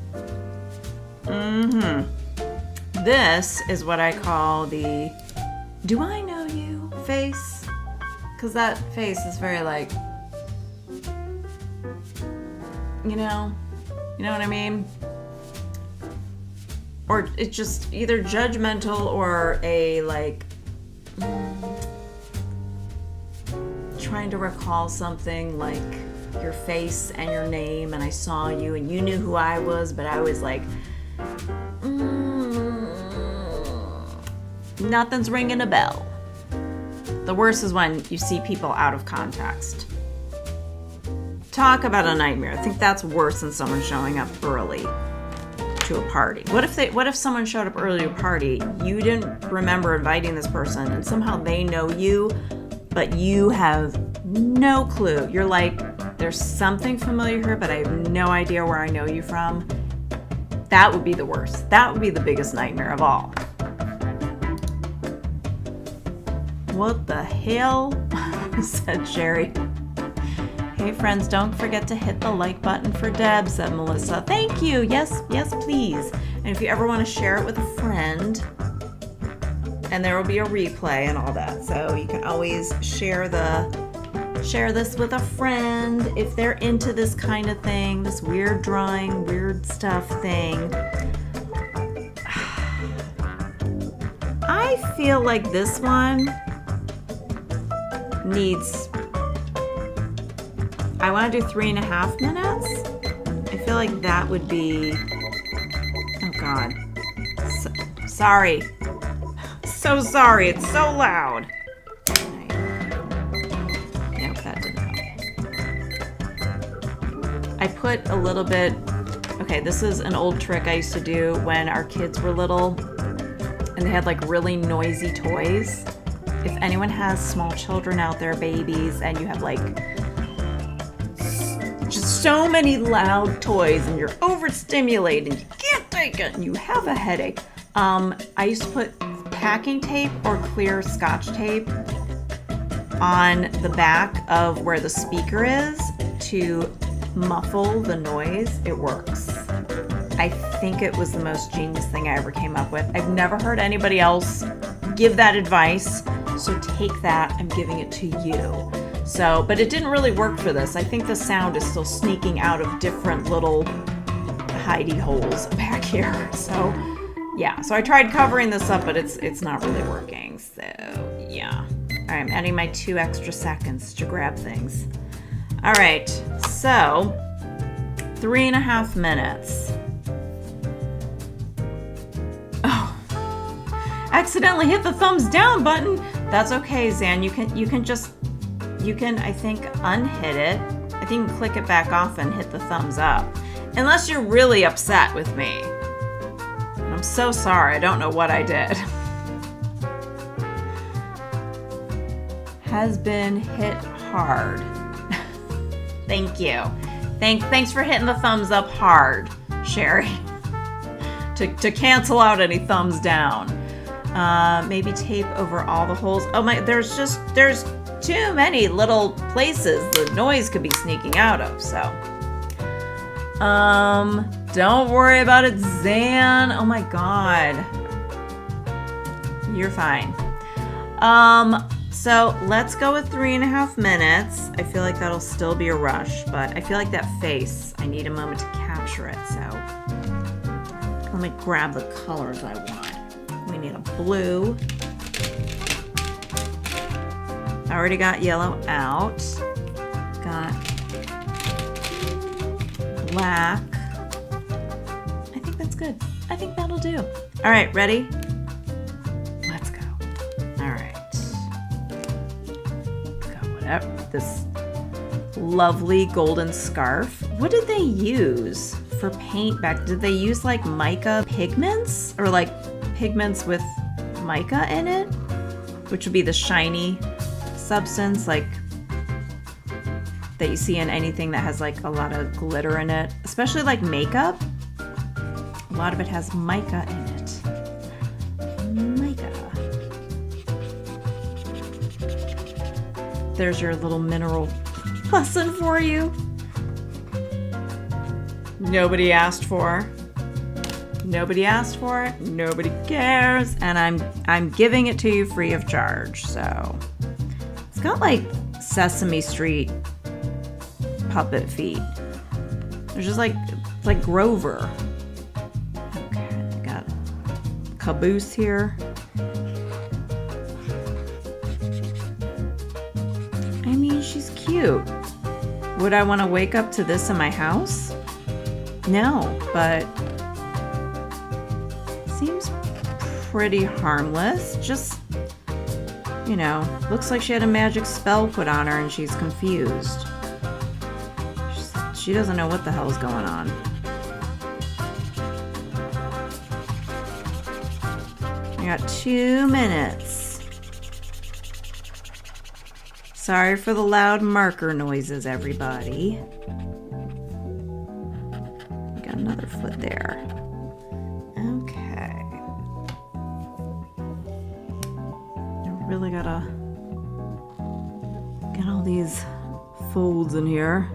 This is what I call the "do I know you" face. Because that face is very like, you know what I mean? Or it's just either judgmental or a like trying to recall something like your face and your name, and I saw you and you knew who I was, but I was like, nothing's ringing a bell. The worst is when you see people out of context. Talk about a nightmare. I think that's worse than someone showing up early to a party. What if someone showed up early to a party, you didn't remember inviting this person, and somehow they know you, but you have no clue. You're like, there's something familiar here, but I have no idea where I know you from. That would be the worst. That would be the biggest nightmare of all. What the hell? Said Sherry. Hey friends, don't forget to hit the like button for Deb, said Melissa. Thank you. Yes, please. And if you ever want to share it with a friend, and there will be a replay and all that. So you can always share this with a friend if they're into this kind of thing, this weird drawing, weird stuff thing. I feel like this one needs, I want to do 3.5 minutes. I feel like that would be, oh God. Sorry. So sorry, it's so loud. Nope, that didn't help. I put a little bit, okay, this is an old trick I used to do when our kids were little and they had like really noisy toys. If anyone has small children out there, babies, and you have like just so many loud toys and you're overstimulated and you can't take it and you have a headache, I used to put packing tape or clear Scotch tape on the back of where the speaker is to muffle the noise. It works. I think it was the most genius thing I ever came up with. I've never heard anybody else give that advice, so take that. I'm giving it to you. So, but it didn't really work for this. I think the sound is still sneaking out of different little hidey holes back here. So yeah, so I tried covering this up, but it's not really working. So yeah. All right, I'm adding my 2 extra seconds to grab things. All right, so 3.5 minutes. Oh, accidentally hit the thumbs down button. That's okay, Zan. You can I think unhit it. I think you can click it back off and hit the thumbs up. Unless you're really upset with me. I'm so sorry. I don't know what I did. Has been hit hard. Thank you. Thanks for hitting the thumbs up hard, Sherry. To cancel out any thumbs down. Maybe tape over all the holes. Oh my, there's too many little places the noise could be sneaking out of, so. Don't worry about it, Zan. Oh my God. You're fine. So let's go with 3.5 minutes. I feel like that'll still be a rush, but I feel like that face, I need a moment to capture it, so let me grab the colors I want. We need a blue. I already got yellow out. Got black. I think that's good. I think that'll do. All right, ready? Let's go. All right. Got whatever. This lovely golden scarf. What did they use for paint back? Did they use like mica pigments or like pigments with mica in it? Which would be the shiny substance like that you see in anything that has like a lot of glitter in it, especially like makeup. A lot of it has mica in it. Mica. There's your little mineral lesson for you. Nobody asked for. Nobody asked for it. Nobody cares, and I'm giving it to you free of charge. So it's got like Sesame Street puppet feet. There's just like, it's like Grover. Okay, got Caboose here. I mean, she's cute. Would I want to wake up to this in my house? No, but seems pretty harmless. Just, you know, looks like she had a magic spell put on her and she's confused. She doesn't know what the hell's going on. I got 2 minutes. Sorry for the loud marker noises, everybody. Got another foot there. Okay. I really gotta get all these folds in here.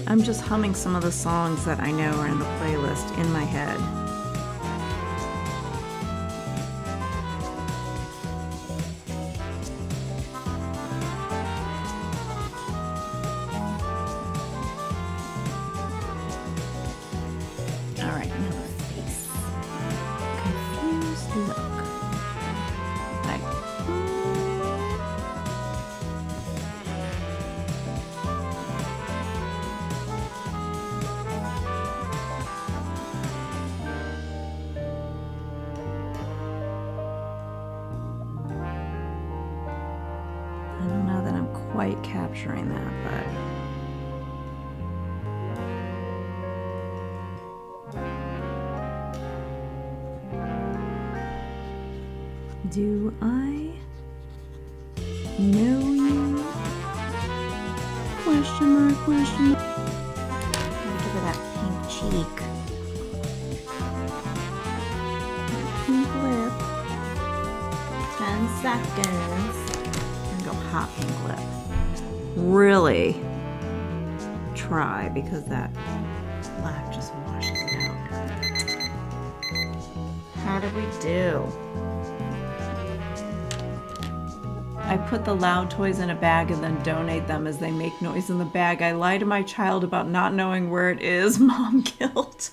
I'm just humming some of the songs that I know are in the playlist in my head. All right, now the face. Confused look. Like, I don't know that I'm quite capturing that, but do I know you? Question mark, question mark. Give her that pink cheek. Pink lip. 10 seconds. And go hot pink lip. Really try, because that black just washes it out. How did we do? I put the loud toys in a bag and then donate them as they make noise in the bag. I lie to my child about not knowing where it is. Mom guilt.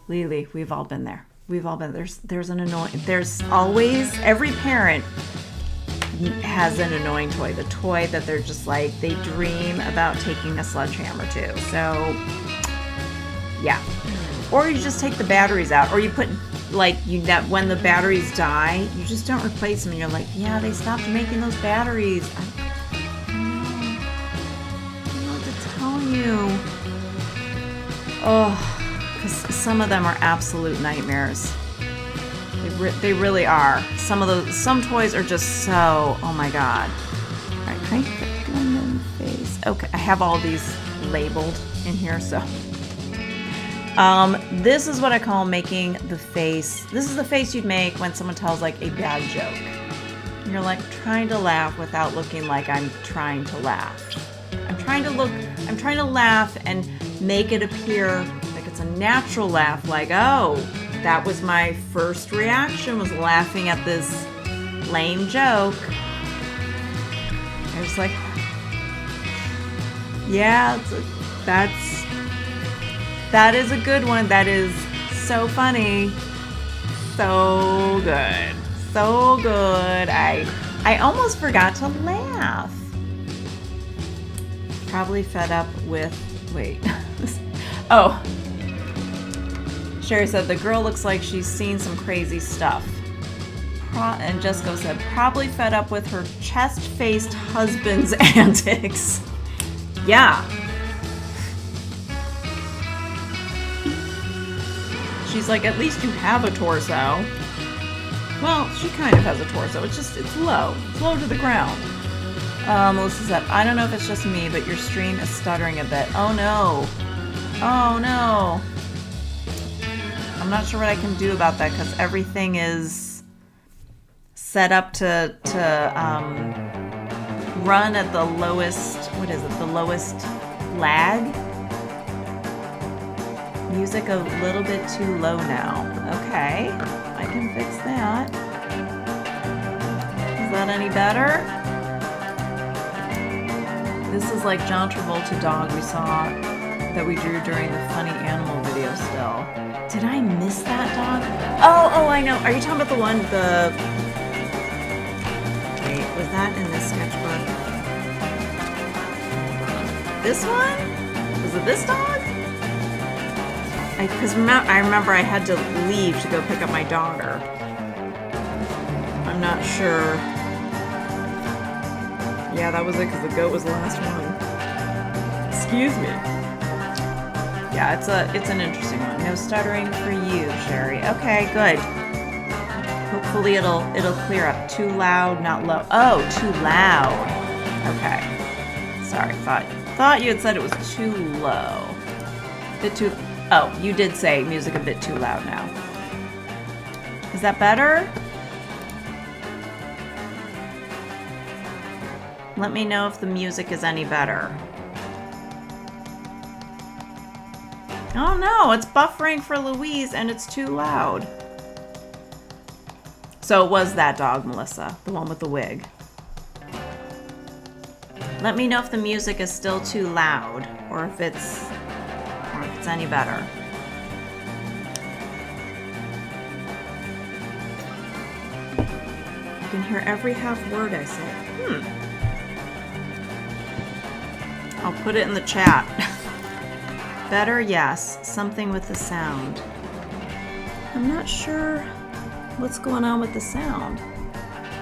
Lily, we've all been there. We've all been there's an annoying, there's always, every parent has an annoying toy. The toy that they're just like, they dream about taking a sledgehammer to. So yeah. Or you just take the batteries out, or you put, like, that when the batteries die, you just don't replace them. And you're like, yeah, they stopped making those batteries. I don't know what to tell you. Oh, because some of them are absolute nightmares. They really are. Some toys are just so, oh my god. All right, can I put one in the face? Okay, I have all these labeled in here, so. This is what I call making the face. This is the face you'd make when someone tells like a bad joke. And you're like trying to laugh without looking like I'm trying to laugh. I'm trying to laugh and make it appear like it's a natural laugh, like, oh, that was my first reaction, was laughing at this lame joke. I was like, yeah, that is a good one. That is so funny. So good. So good. I almost forgot to laugh. Probably fed up with, wait. Oh. Sherry said, the girl looks like she's seen some crazy stuff. And Jessica said, probably fed up with her chest-faced husband's antics. Yeah. She's like, at least you have a torso. Well, she kind of has a torso. It's low. It's low to the ground. Melissa said, I don't know if it's just me, but your stream is stuttering a bit. Oh no. Oh no. I'm not sure what I can do about that because everything is set up to run at the lowest, what is it, the lowest lag? Music a little bit too low now. Okay, I can fix that. Is that any better? This is like John Travolta dog we saw that we drew during the funny animal video still. Did I miss that dog? Oh, I know. Are you talking about the one, wait, was that in this sketchbook? This one? Was it this dog? Because I remember I had to leave to go pick up my daughter. I'm not sure. Yeah, that was it because the goat was the last one. Excuse me. Yeah, it's an interesting one. No stuttering for you, Sherry. Okay, good. Hopefully it'll clear up. Too loud, not low. Oh, too loud. Okay. Sorry, thought you had said it was too low. Bit too. Oh, you did say music a bit too loud now. Is that better? Let me know if the music is any better. Oh no, it's buffering for Louise and it's too loud. So it was that dog, Melissa, the one with the wig. Let me know if the music is still too loud or if it's any better. You can hear every half word I say. I'll put it in the chat. Better, yes. Something with the sound. I'm not sure what's going on with the sound.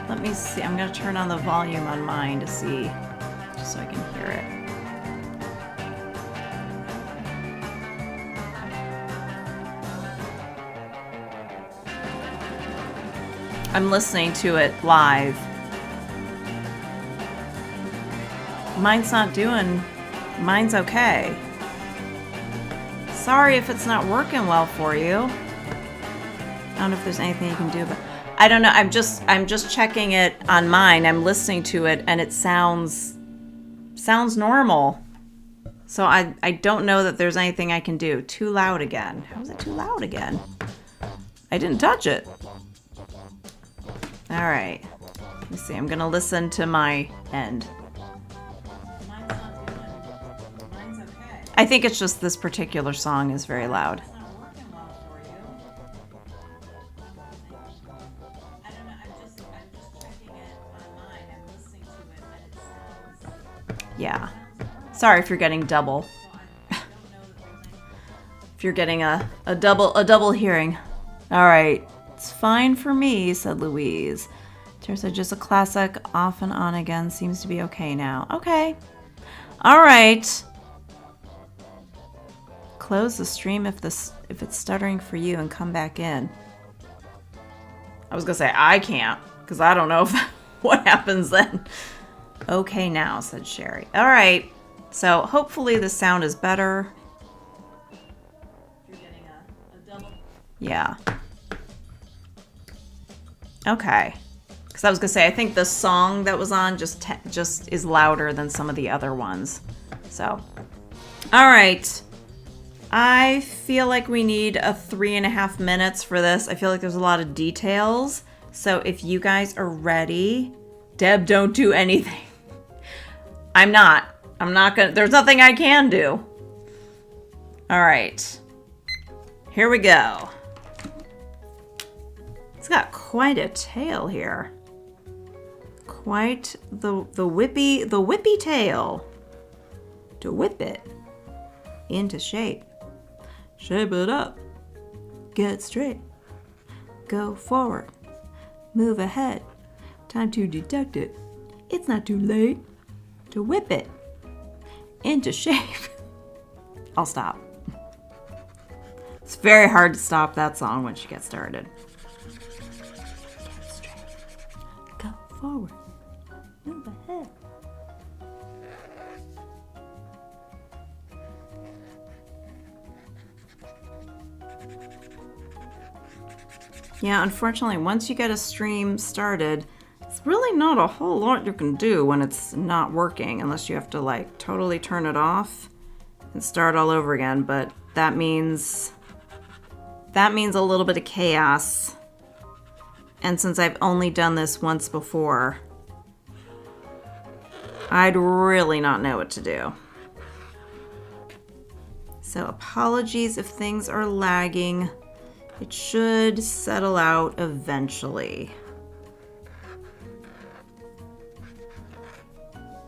Let me see. I'm going to turn on the volume on mine to see, just so I can hear it. I'm listening to it live. Mine's not doing, mine's okay. Sorry if it's not working well for you. I don't know if there's anything you can do, but I don't know. I'm just checking it on mine. I'm listening to it and it sounds normal. So I don't know that there's anything I can do. Too loud again. How is it too loud again? I didn't touch it. All right. Let me see. I'm going to listen to my end. I think it's just this particular song is very loud. Yeah. Sorry if you're getting double. If you're getting a double hearing. All right. It's fine for me, said Louise. Tara said just a classic off and on again. Seems to be okay now. Okay. All right. Close the stream if it's stuttering for you and come back in. I was gonna say I can't because I don't know if what happens then. Okay now, said Sherry. All right, so hopefully the sound is better. You're getting a double. Yeah. Okay. Because I was gonna say I think the song that was on just is louder than some of the other ones. So, all right. I feel like we need a 3.5 minutes for this. I feel like there's a lot of details. So if you guys are ready, Deb, don't do anything. I'm not gonna, there's nothing I can do. All right, here we go. It's got quite a tail here. Quite the whippy tail. To whip it into shape. Shape it up. Get straight. Go forward. Move ahead. Time to deduct it. It's not too late to whip it into shape. I'll stop. It's very hard to stop that song once you get started. Get straight. Go forward. Move ahead. Yeah, unfortunately, once you get a stream started, It's really not a whole lot you can do when it's not working, unless you have to like totally turn it off and start all over again, but that means a little bit of chaos. And since I've only done this once before, I'd really not know what to do. So apologies if things are lagging. It should settle out eventually.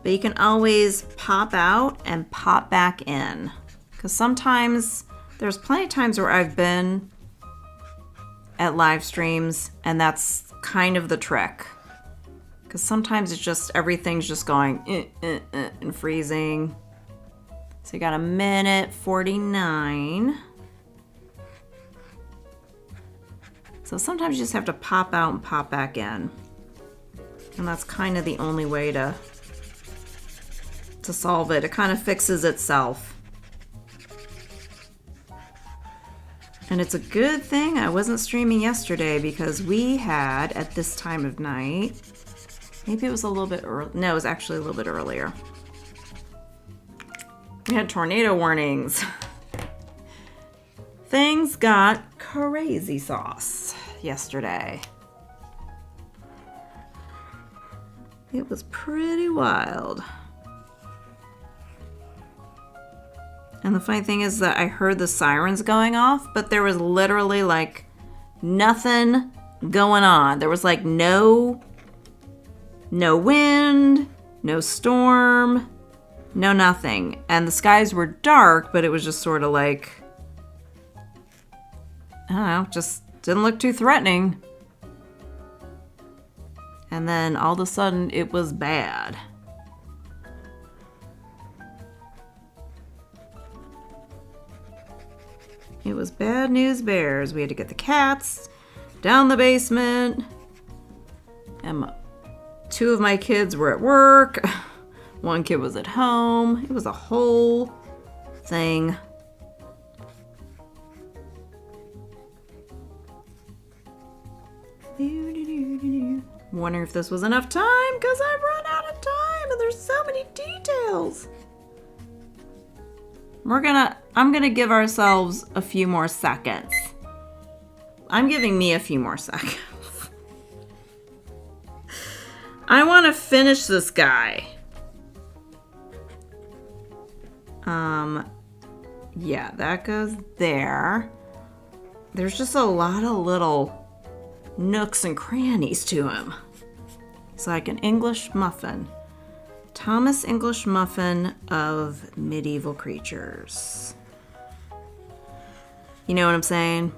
But you can always pop out and pop back in. Because sometimes, there's plenty of times where I've been at live streams, and that's kind of the trick. Because sometimes it's just, everything's just going and freezing. So you got 1:49. So sometimes you just have to pop out and pop back in. And that's kind of the only way to solve it. It kind of fixes itself. And it's a good thing I wasn't streaming yesterday, because we had, at this time of night, maybe it was a little bit early. No, it was actually a little bit earlier. We had tornado warnings. Things got crazy sauce yesterday. It was pretty wild. And the funny thing is that I heard the sirens going off, but there was literally like nothing going on. There was like no wind, no storm, no nothing. And the skies were dark, but it was just sort of like, I don't know, just didn't look too threatening. And then all of a sudden it was bad. It was bad news bears. We had to get the cats down the basement. And 2 of my kids were at work. 1 kid was at home. It was a whole thing. Wondering if this was enough time, because I've run out of time and there's so many details. I'm gonna give ourselves a few more seconds. I'm giving me a few more seconds. I want to finish this guy. Yeah, that goes there. There's just a lot of little nooks and crannies to him. It's like an English muffin. Thomas English Muffin of medieval creatures. You know what I'm saying?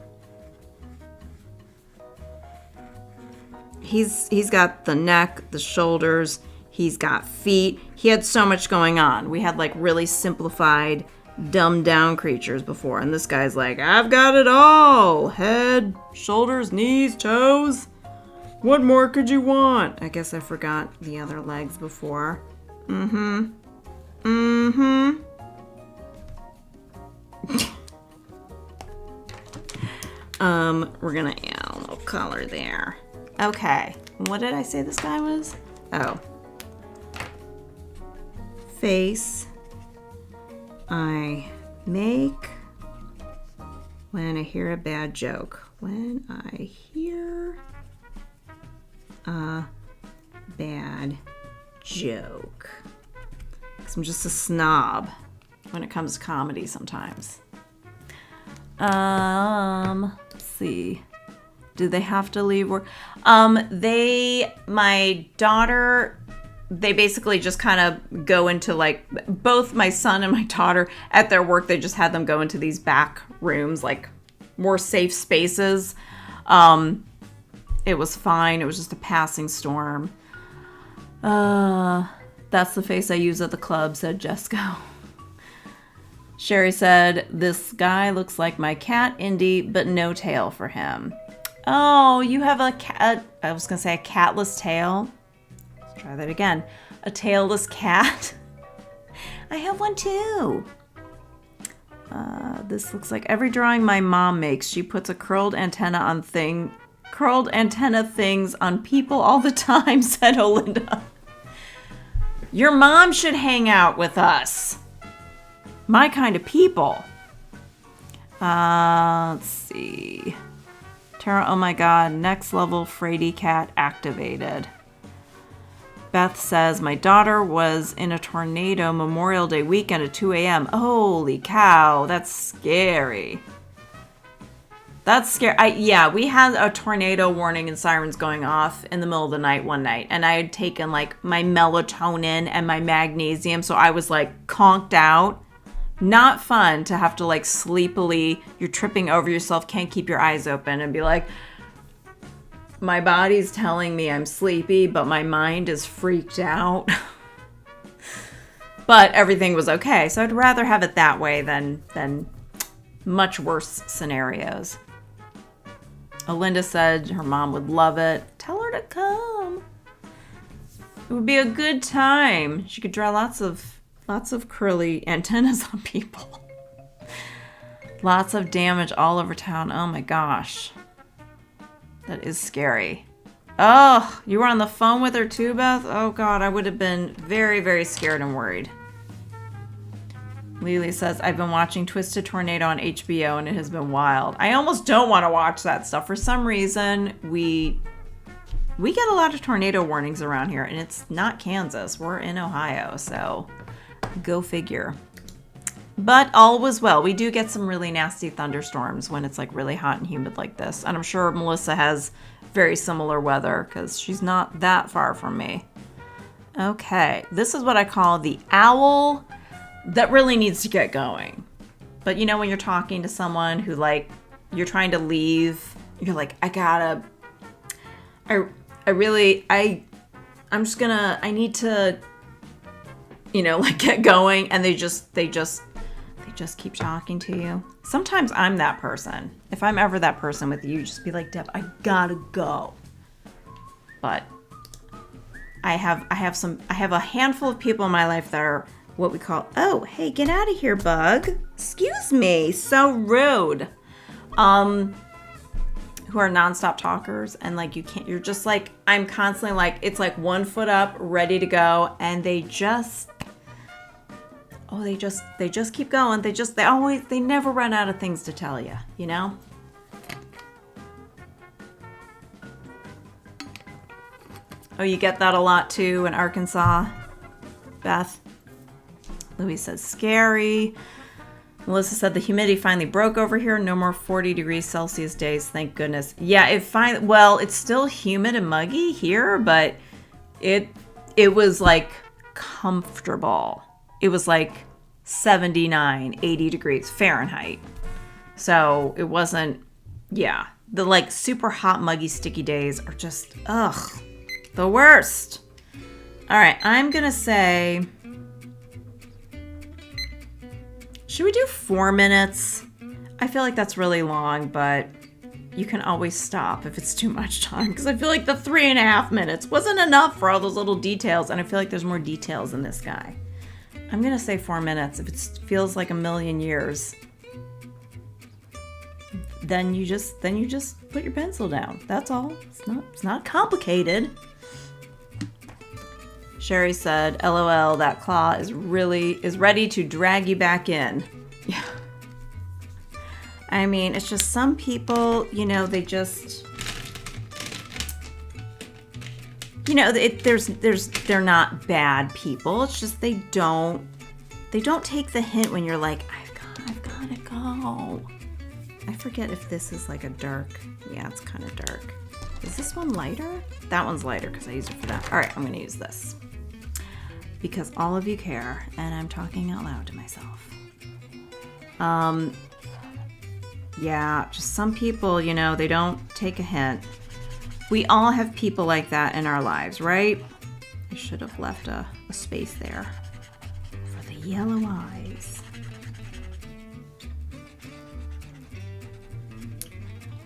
He's got the neck, the shoulders, he's got feet. He had so much going on. We had like really simplified, dumbed down creatures before, and this guy's like, I've got it all. Head, shoulders, knees, toes. What more could you want? I guess I forgot the other legs before. We're gonna add a little color there. Okay, what did I say this guy was? Oh. Face I make when I hear a bad joke. When I hear a bad joke. Because I'm just a snob when it comes to comedy sometimes. Let's see. Do they have to leave work? My daughter, they basically just kind of go into like, both my son and my daughter at their work, they just had them go into these back rooms, like more safe spaces. It was fine. It was just a passing storm. That's the face I use at the club, said Jesco. Sherry said, this guy looks like my cat, Indy, but no tail for him. Oh, you have a cat. I was going to say a catless tail. Let's try that again. A tailless cat. I have one too. This looks like every drawing my mom makes. She puts a curled antenna on thing Curled antenna things on people all the time, said Olinda. Your mom should hang out with us. My kind of people. Let's see. Tara, oh my god, next level Frady Cat activated. Beth says, my daughter was in a tornado Memorial Day weekend at 2 a.m. Holy cow, that's scary. That's scary. Yeah, we had a tornado warning and sirens going off in the middle of the night one night. And I had taken like my melatonin and my magnesium. So I was like conked out. Not fun to have to like sleepily, you're tripping over yourself, can't keep your eyes open and be like, my body's telling me I'm sleepy, but my mind is freaked out. But everything was okay. So I'd rather have it that way than much worse scenarios. Olinda said her mom would love it. Tell her to come. It would be a good time. She could draw lots of curly antennas on people. Lots of damage all over town. Oh my gosh. That is scary. Oh, you were on the phone with her too, Beth? Oh god, I would have been very, very scared and worried. Lily says, I've been watching Twisted Tornado on HBO and it has been wild. I almost don't want to watch that stuff. For some reason, we get a lot of tornado warnings around here, and it's not Kansas. We're in Ohio, so go figure. But all was well. We do get some really nasty thunderstorms when it's like really hot and humid like this. And I'm sure Melissa has very similar weather because she's not that far from me. Okay, this is what I call the owl that really needs to get going. But you know when you're talking to someone who like, you're trying to leave, you're like, I need to, you know, like get going, and they just keep talking to you. Sometimes I'm that person. If I'm ever that person with you, just be like, Deb, I gotta go. But I have a handful of people in my life that are what we call, oh, hey, get out of here, bug. Excuse me, so rude. Who are nonstop talkers, and like you're just like, I'm constantly like, it's like 1 foot up, ready to go, and they just keep going. They never run out of things to tell you, you know? Oh, you get that a lot too in Arkansas, Beth? Louis says scary. Melissa said the humidity finally broke over here. No more 40 degrees Celsius days, thank goodness. Yeah, it's still humid and muggy here, but it was like comfortable. It was like 79, 80 degrees Fahrenheit. So it wasn't, yeah. The like super hot, muggy, sticky days are just, the worst. All right, I'm going to say, should we do 4 minutes? I feel like that's really long, but you can always stop if it's too much time, because I feel like the 3.5 minutes wasn't enough for all those little details, and I feel like there's more details in this guy. I'm gonna say 4 minutes. If it feels like a million years, then you just put your pencil down. That's all. It's not complicated. Sherry said, LOL, that claw is ready to drag you back in. Yeah. I mean, it's just some people, you know, they just, you know, they're not bad people. It's just they don't take the hint when you're like, I've gotta go. I forget if this is like a dark. Yeah, it's kind of dark. Is this one lighter? That one's lighter because I used it for that. All right, I'm gonna use this because all of you care, and I'm talking out loud to myself. Yeah, just some people, you know, they don't take a hint. We all have people like that in our lives, right? I should have left a space there for the yellow eyes.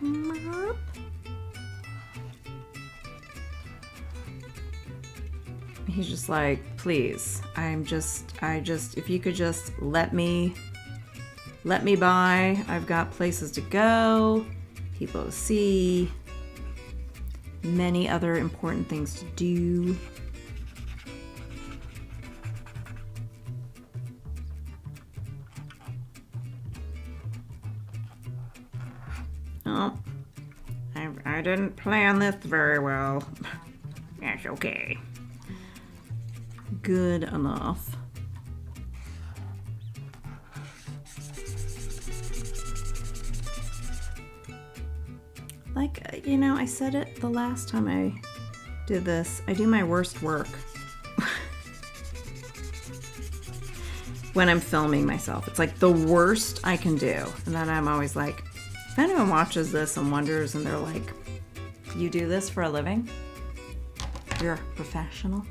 Merp. He's just like, please, if you could just let me by. I've got places to go, people to see. many other important things to do. Oh, I didn't plan this very well. That's okay. Good enough. Like, you know, I said it the last time I did this. I do my worst work when I'm filming myself. It's like the worst I can do. And then I'm always like, if anyone watches this and wonders and they're like, you do this for a living? You're a professional?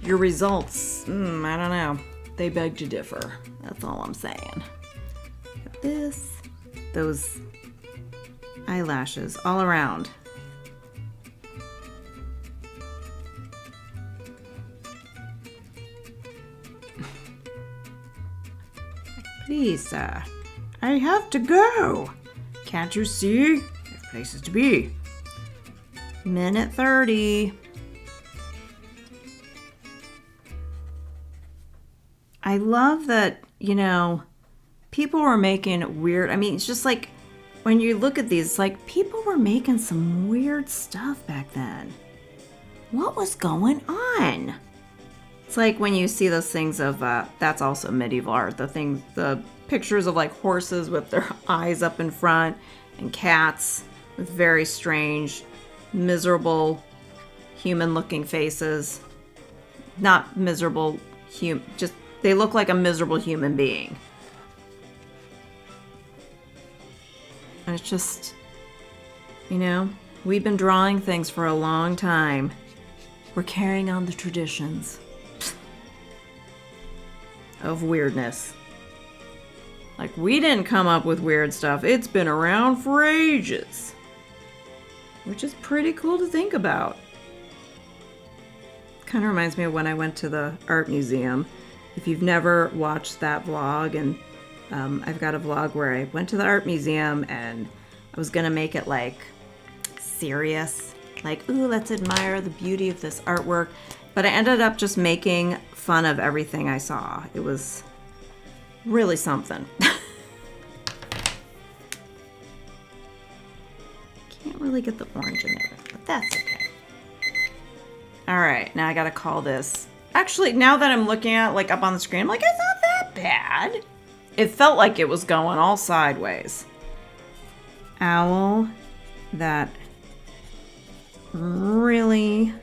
Your results, I don't know. They beg to differ. That's all I'm saying. But this, those eyelashes all around. Please, sir. I have to go. Can't you see? I have places to be. Minute 30. I love that, you know, people were making weird, I mean, it's just like, when you look at these, like, people were making some weird stuff back then. What was going on? It's like when you see those things of, that's also medieval art, the pictures of like horses with their eyes up in front and cats with very strange, miserable, human-looking faces. Not miserable, just they look like a miserable human being. And it's just, you know, we've been drawing things for a long time. We're carrying on the traditions of weirdness. Like, we didn't come up with weird stuff. It's been around for ages. Which is pretty cool to think about. Kind of reminds me of when I went to the art museum. If you've never watched that vlog, and I've got a vlog where I went to the art museum and I was gonna make it like serious. Like, ooh, let's admire the beauty of this artwork. But I ended up just making fun of everything I saw. It was really something. Can't really get the orange in there, but that's okay. All right, now I gotta call this. Actually, now that I'm looking at it, like, up on the screen, I'm like, it's not that bad. It felt like it was going all sideways. Owl that really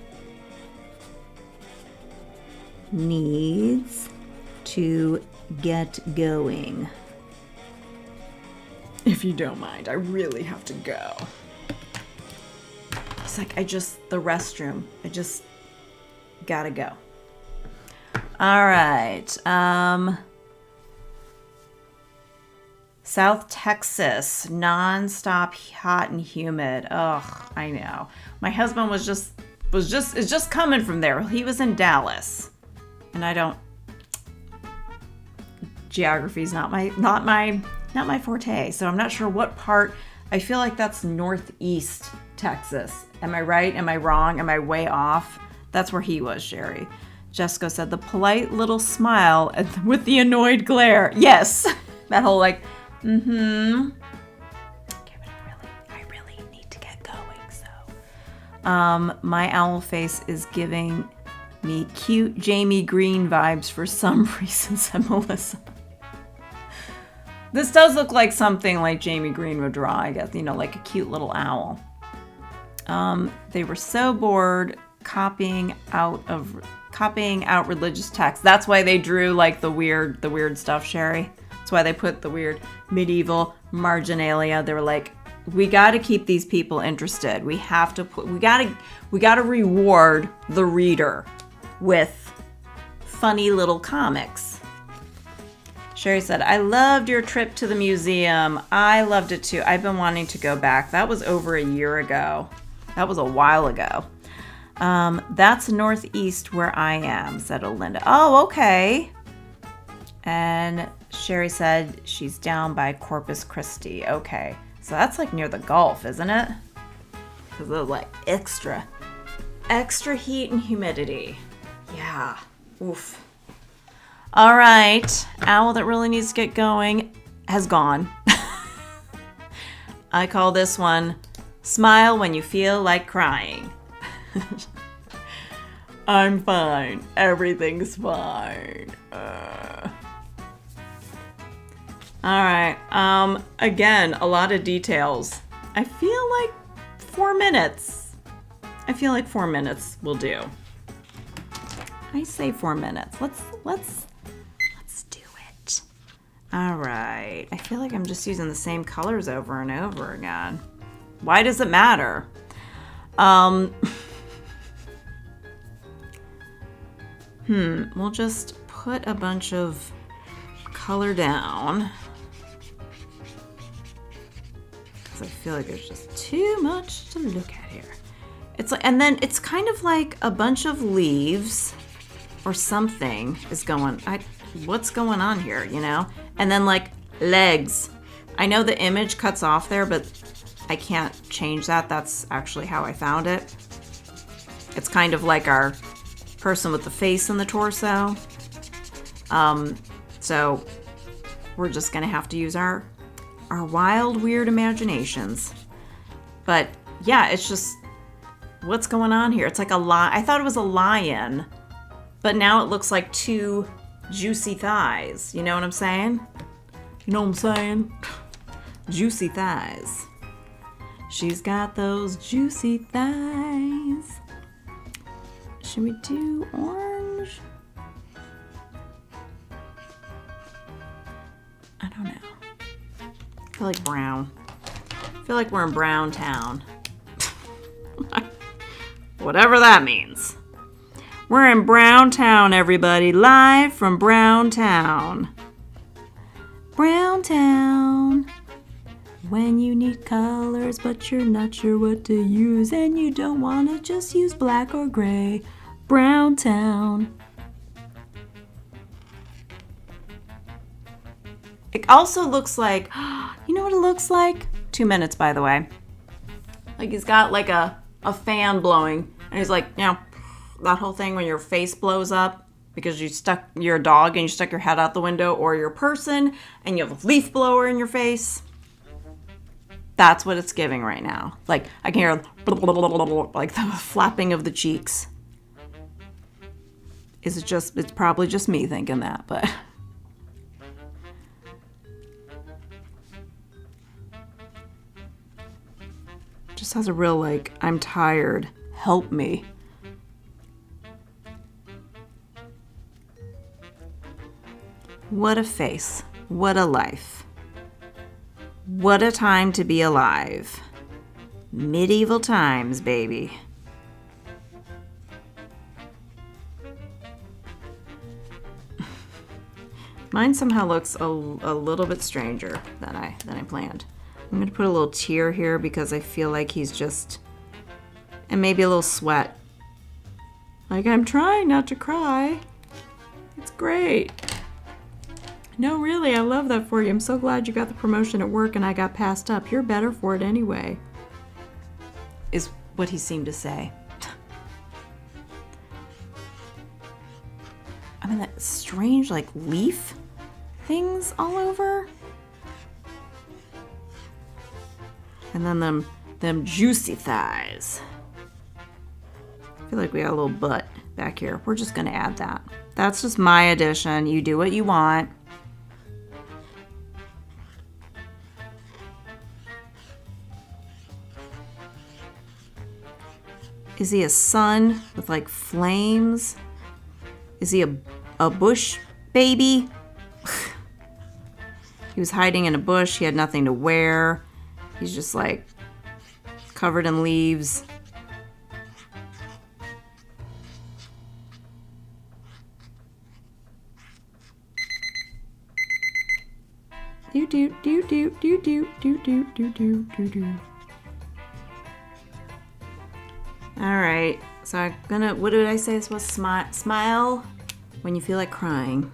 needs to get going. If you don't mind, I really have to go. It's like the restroom. I just gotta go. All right. South Texas, non-stop hot and humid. Ugh, I know. My husband is just coming from there. He was in Dallas. And geography's not my forte, so I'm not sure what part. I feel like that's northeast Texas. Am I right? Am I wrong? Am I way off? That's where he was, Sherry. Jessica said the polite little smile with the annoyed glare. Yes, that whole like, mm-hmm. Okay, but I really need to get going. So, my owl face is giving me cute Jamie Green vibes for some reason, said Melissa. This does look like something like Jamie Green would draw, I guess, you know, like a cute little owl. They were so bored copying out religious texts. That's why they drew like the weird stuff, Sherry. That's why they put the weird medieval marginalia. They were like, we got to keep these people interested. We got to reward the reader with funny little comics. Sherry said, I loved your trip to the museum. I loved it too. I've been wanting to go back. That was over a year ago. That was a while ago. That's northeast where I am, said Olinda. Oh, okay. And Sherry said she's down by Corpus Christi. Okay. So that's like near the Gulf, isn't it? Because of like extra heat and humidity. Yeah. Oof. All right. Owl that really needs to get going has gone. I call this one Smile When You Feel Like Crying. I'm fine. Everything's fine. All right. Again, a lot of details. I feel like 4 minutes. I feel like 4 minutes will do. I say 4 minutes. Let's do it. All right. I feel like I'm just using the same colors over and over again. Why does it matter? We'll just put a bunch of color down. Because I feel like there's just too much to look at here. It's like, and then it's kind of like a bunch of leaves or something is going, what's going on here, you know? And then like legs. I know the image cuts off there, but I can't change that. That's actually how I found it. It's kind of like our person with the face and the torso. So we're just gonna have to use our wild, weird imaginations. But yeah, it's just, what's going on here? It's like a lion. I thought it was a lion, but now it looks like 2 juicy thighs. You know what I'm saying? You know what I'm saying? Juicy thighs. She's got those juicy thighs. Should we do orange? I don't know. I feel like brown. I feel like we're in Brown Town. Whatever that means. We're in Brown Town, everybody. Live from Brown Town. Brown Town. When you need colors, but you're not sure what to use, and you don't want to just use black or gray. Brown Town. It also looks like, you know what it looks like? 2 minutes, by the way. Like he's got like a fan blowing, and he's like, you know, that whole thing when your face blows up because you're a dog and you stuck your head out the window, or you're a person and you have a leaf blower in your face. That's what it's giving right now. Like I can hear like the flapping of the cheeks. It's probably just me thinking that, but. Just has a real like, I'm tired, help me. What a face, what a life. What a time to be alive. Medieval times, baby. Mine somehow looks a little bit stranger than I planned. I'm gonna put a little tear here because I feel like he's just, and maybe a little sweat. Like, I'm trying not to cry. It's great. No, really, I love that for you. I'm so glad you got the promotion at work and I got passed up. You're better for it anyway, is what he seemed to say. I mean, that strange, like, leaf things all over. And then them juicy thighs. I feel like we got a little butt back here. We're just gonna add that. That's just my addition. You do what you want. Is he a sun with like flames? Is he a bush baby? He was hiding in a bush. He had nothing to wear. He's just like covered in leaves. Do do do do do do do do do do do do. All right, so I'm gonna, what did I say this was? Smile when you feel like crying.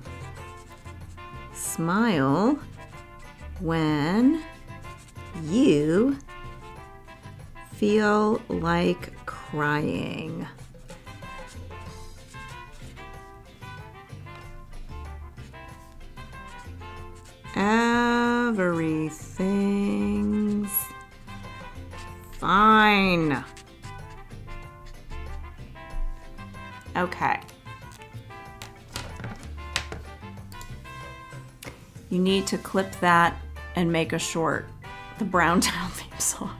Smile when you feel like crying? Everything's fine. Okay. You need to clip that and make a short. The Brown Town theme song.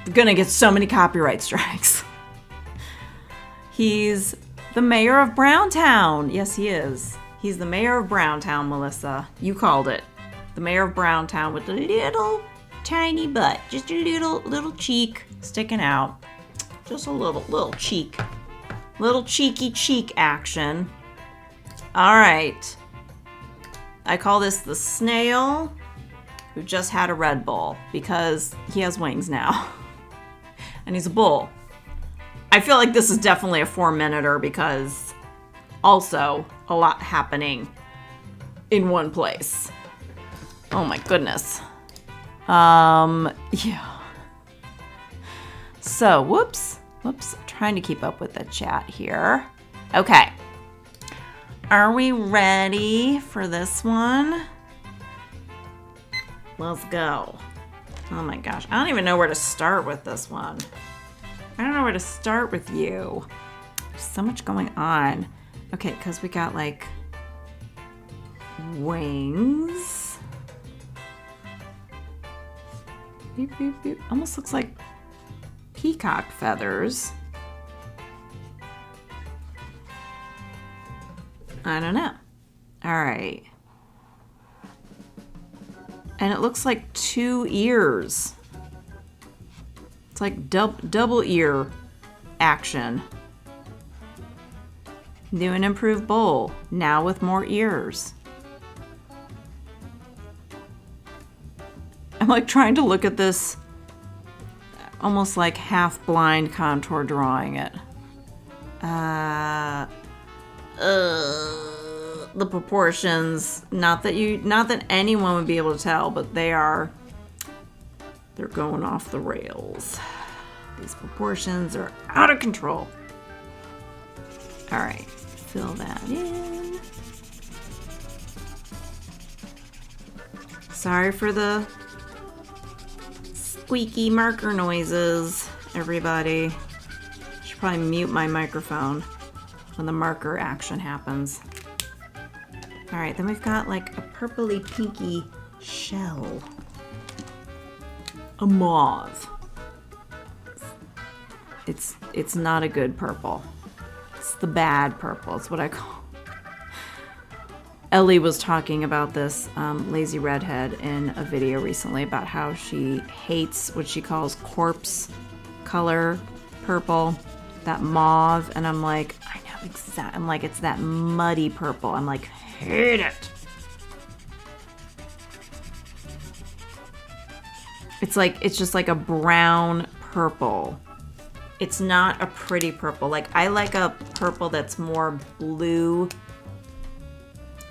We're gonna get so many copyright strikes. He's the mayor of Browntown. Yes, he is. He's the mayor of Browntown, Melissa. You called it. The mayor of Browntown with a little tiny butt. Just a little cheek sticking out. Just a little cheek. Little cheeky cheek action. All right. I call this the Snail, who just had a Redbull because he has wings now. And he's a bull. I feel like this is definitely a 4-minuter because also a lot happening in one place. Oh my goodness. Yeah. So, whoops, trying to keep up with the chat here. Okay. Are we ready for this one? Let's go. Oh my gosh, I don't even know where to start with this one. I don't know where to start with you. There's so much going on. Okay, because we got like wings. Beep, beep, beep. Almost looks like peacock feathers. I don't know. All right. And it looks like 2 ears. It's like double ear action. New and improved bowl, now with more ears. I'm like trying to look at this almost like half blind contour drawing it. The proportions, not that anyone would be able to tell, but they're going off the rails. These proportions are out of control. All right, fill that in. Sorry for the squeaky marker noises, everybody. Should probably mute my microphone when the marker action happens. All right, then we've got like a purpley pinky shell. A mauve. It's not a good purple. It's the bad purple. It's what I call. Ellie was talking about this lazy redhead in a video recently about how she hates what she calls corpse color purple, that mauve, and I'm like, I know exactly. I'm like, it's that muddy purple. I'm like, hate it. It's just like a brown purple. It's not a pretty purple. Like, I like a purple that's more blue.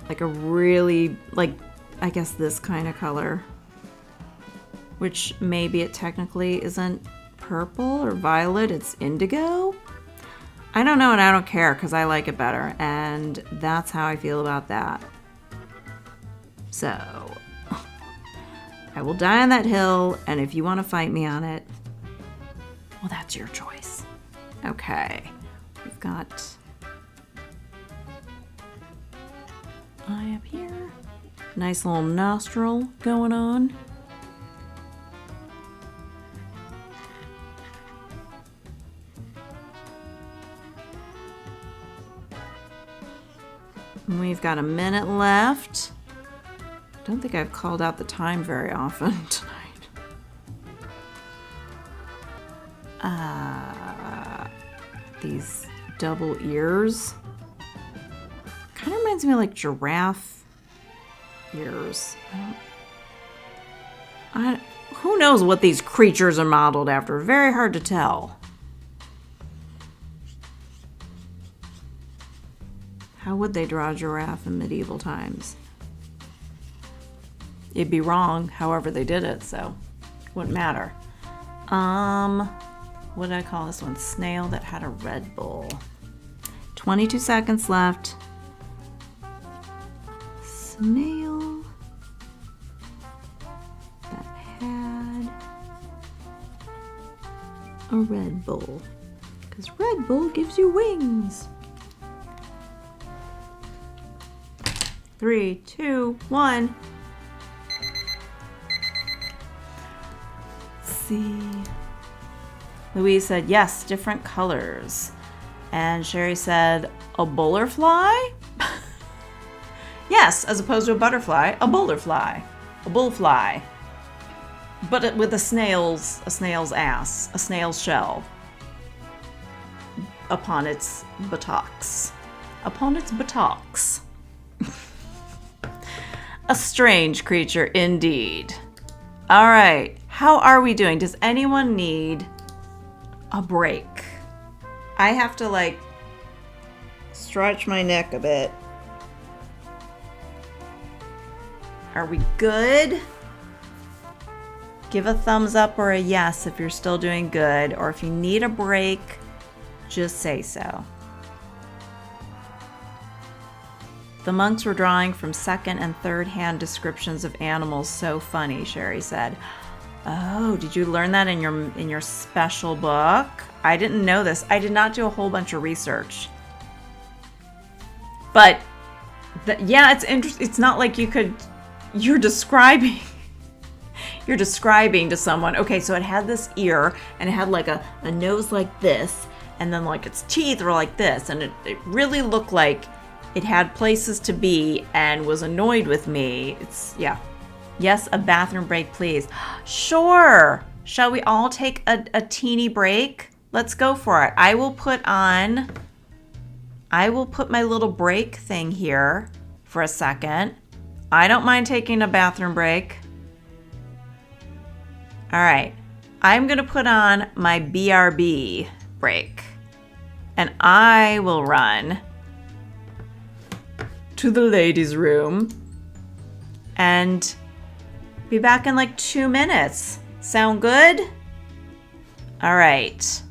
Like a really, like, I guess this kind of color. Which maybe it technically isn't purple or violet, it's indigo. I don't know and I don't care because I like it better. And that's how I feel about that. So, I will die on that hill, and if you want to fight me on it, well, that's your choice. Okay, we've got eye up here. Nice little nostril going on. And we've got a minute left. Don't think I've called out the time very often tonight. These double ears. Kind of reminds me of like giraffe ears. Who knows what these creatures are modeled after? Very hard to tell. How would they draw a giraffe in medieval times? It'd be wrong however they did it, so wouldn't matter. What did I call this one? Snail that had a Redbull. 22 seconds left. Snail that had a Redbull. Because Redbull gives you wings. 3, 2, 1. See. Louise said, yes, different colors. And Sherry said, a bowlerfly? Yes, as opposed to a butterfly, a bowlerfly. A bullfly. But with a snail's ass, a snail's shell upon its buttocks. Upon its buttocks. A strange creature indeed. All right, how are we doing? Does anyone need a break? I have to like stretch my neck a bit. Are we good? Give a thumbs up or a yes if you're still doing good, or if you need a break, just say so. The monks were drawing from second and third hand descriptions of animals. So funny, Sherry said. Oh, did you learn that in your special book? I didn't know this. I did not do a whole bunch of research. But yeah, it's interesting. It's not like you're describing to someone. Okay, so it had this ear and it had like a nose like this, and then like its teeth were like this, and it really looked like it had places to be and was annoyed with me. Yeah. Yes, a bathroom break, please. Sure. Shall we all take a teeny break? Let's go for it. I will put my little break thing here for a second. I don't mind taking a bathroom break. All right. I'm going to put on my BRB break. And I will run to the ladies' room and be back in like 2 minutes. Sound good? All right.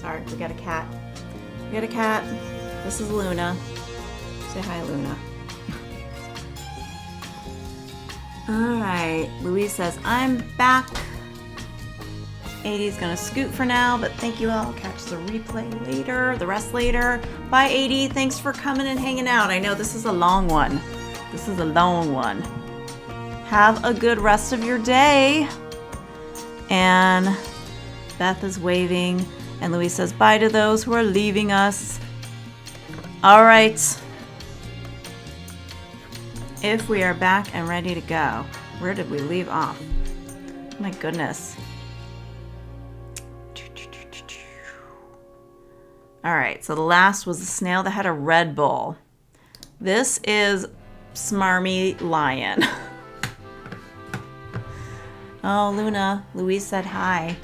Sorry, we got a cat. We got a cat. This is Luna. Say hi, Luna. Alright, Louise says, I'm back. 80's gonna scoot for now, but thank you all. Catch the replay later, the rest later. Bye, 80. Thanks for coming and hanging out. I know this is a long one. This is a long one. Have a good rest of your day. And Beth is waving, and Louise says, bye to those who are leaving us. Alright. If we are back and ready to go, where did we leave off? Oh my goodness. Alright, so the last was the snail that had a Redbull. This is Smarmy Lion. Oh, Luna. Louise said hi.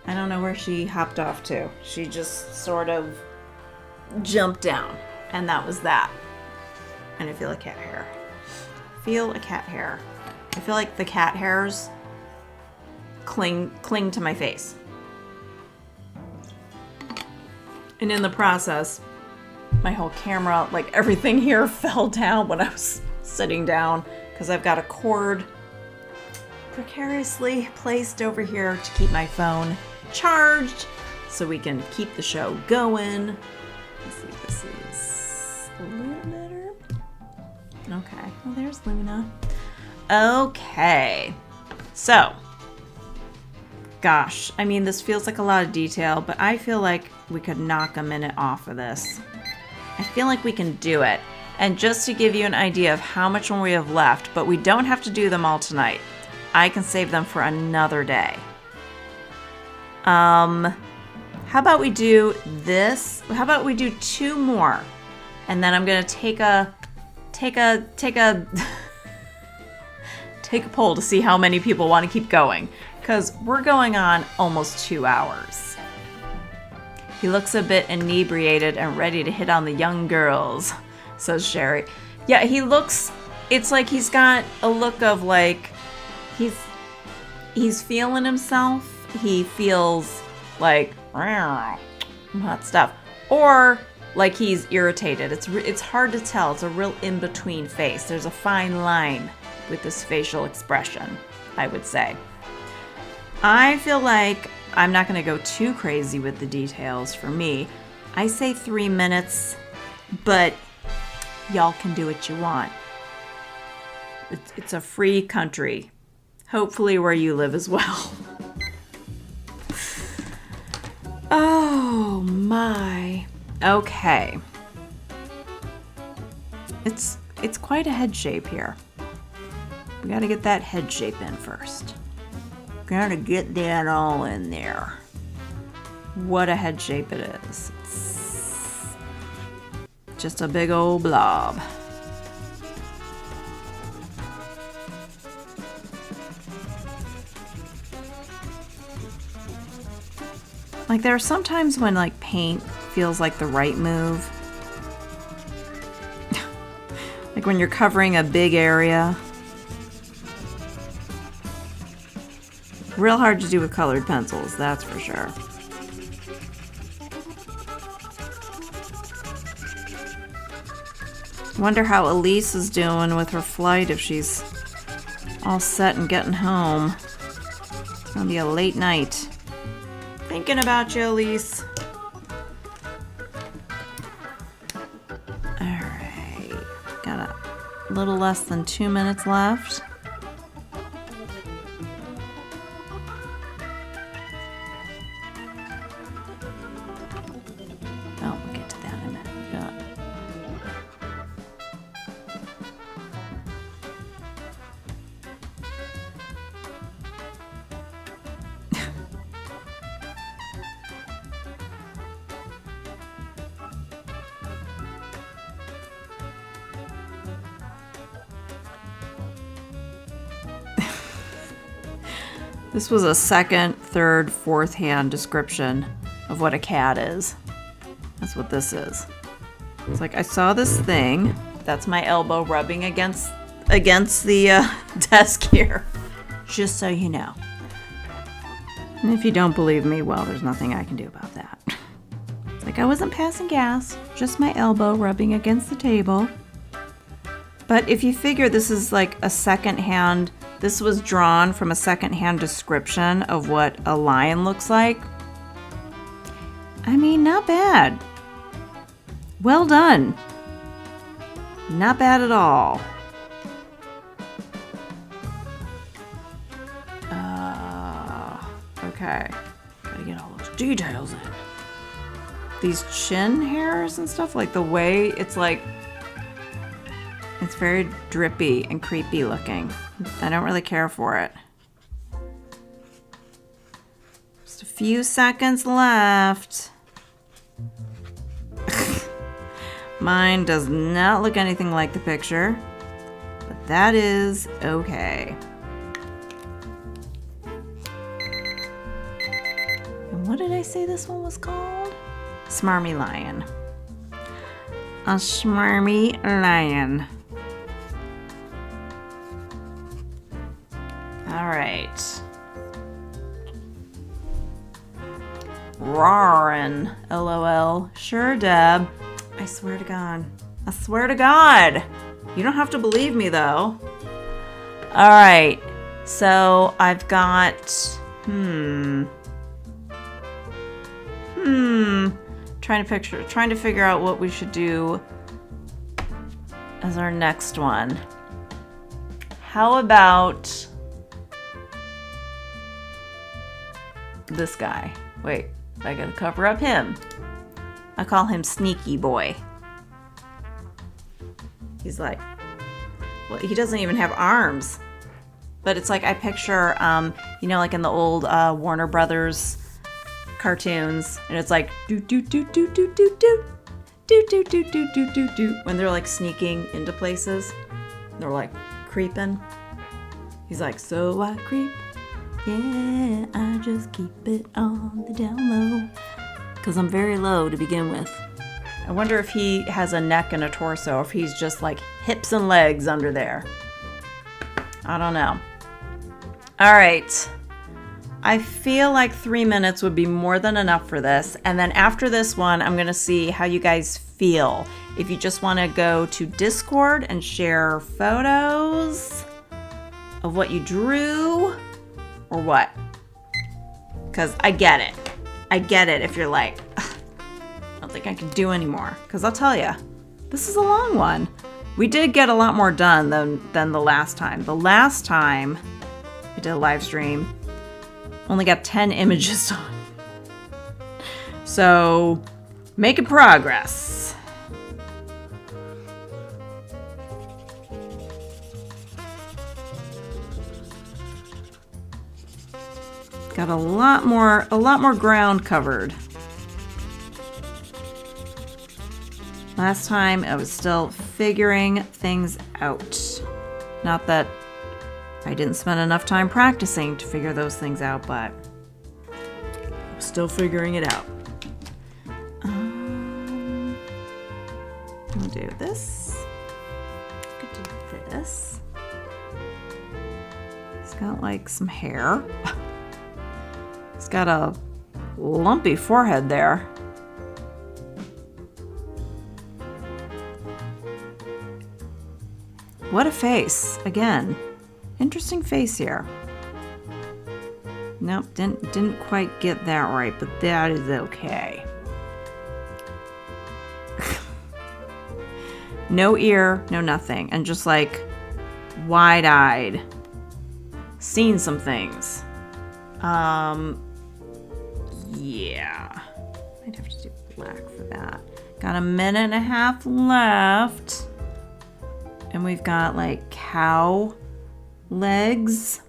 I don't know where she hopped off to. She just sort of jumped down, and that was that. And I feel a cat hair. Feel a cat hair. I feel like the cat hairs cling to my face. And in the process, my whole camera, like everything here fell down when I was sitting down because I've got a cord precariously placed over here to keep my phone charged so we can keep the show going. Let's see if this is a little better. Okay, well there's Luna. Okay, so, gosh, I mean this feels like a lot of detail, but I feel like we could knock a minute off of this. I feel like we can do it. And just to give you an idea of how much more we have left, but we don't have to do them all tonight. I can save them for another day. How about we do this? How about we do 2 more? And then I'm gonna take a poll to see how many people want to keep going. Because we're going on almost 2 hours. He looks a bit inebriated and ready to hit on the young girls, says Sherry. Yeah, he looks, it's like he's got a look of like, he's feeling himself. He feels like, that stuff. Or like he's irritated. It's hard to tell. It's a real in-between face. There's a fine line with this facial expression, I would say. I feel like I'm not going to go too crazy with the details for me. I say 3 minutes, but y'all can do what you want. It's a free country. Hopefully where you live as well. Oh my. Okay. It's quite a head shape here. We gotta get that head shape in first. Gotta get that all in there. What a head shape it is. It's just a big old blob. Like there are some times when like paint feels like the right move. Like when you're covering a big area. Real hard to do with colored pencils, that's for sure. Wonder how Elise is doing with her flight if she's all set and getting home. It's gonna be a late night. Thinking about you, Elise. Alright. Got a little less than 2 minutes left. Oh, we'll get to that in a minute. This was a second, third, fourth hand description of what a cat is. That's what this is. It's like I saw this thing. That's my elbow rubbing against the desk here. Just so you know. And if you don't believe me, well, there's nothing I can do about that. It's like I wasn't passing gas, just my elbow rubbing against the table. But if you figure this is like a secondhand, this was drawn from a secondhand description of what a lion looks like. I mean, not bad. Well done. Not bad at all. Okay. Gotta get all those details in. These chin hairs and stuff, like the way it's like, it's very drippy and creepy looking. I don't really care for it. Just a few seconds left. Mine does not look anything like the picture, but that is okay. And what did I say this one was called? Smarmy Lion. A Smarmy Lion. All right. Roarin', LOL. Sure, Deb. I swear to God. I swear to God. You don't have to believe me, though. All right. So I've got, trying to figure out what we should do as our next one. How about this guy? Wait, I gotta cover up him. I call him Sneaky Boy. He's like, well, he doesn't even have arms. But it's like I picture, you know, like in the old Warner Brothers cartoons, and it's like do do do do do do do do do do do do do do when they're like sneaking into places. They're like creeping. He's like, so I creep, yeah, I just keep it on the down low. Because I'm very low to begin with. I wonder if he has a neck and a torso, or if he's just like hips and legs under there. I don't know. All right. I feel like 3 minutes would be more than enough for this. And then after this one, I'm going to see how you guys feel. If you just want to go to Discord and share photos of what you drew, or what. Because I get it. I get it if you're like, I don't think I can do anymore. Because I'll tell you, this is a long one. We did get a lot more done than the last time. The last time I did a live stream, only got 10 images done. So, making progress. Got a lot more ground covered. Last time I was still figuring things out. Not that I didn't spend enough time practicing to figure those things out, but I'm still figuring it out. We'll do this. Could do this. It's got like some hair. It's got a lumpy forehead there. What a face. Again, interesting face here. Nope, didn't quite get that right, but that is okay. No ear, no nothing, and just like wide-eyed. Seen some things. Yeah. I'd have to do black for that. Got a minute and a half left. And we've got like cow legs.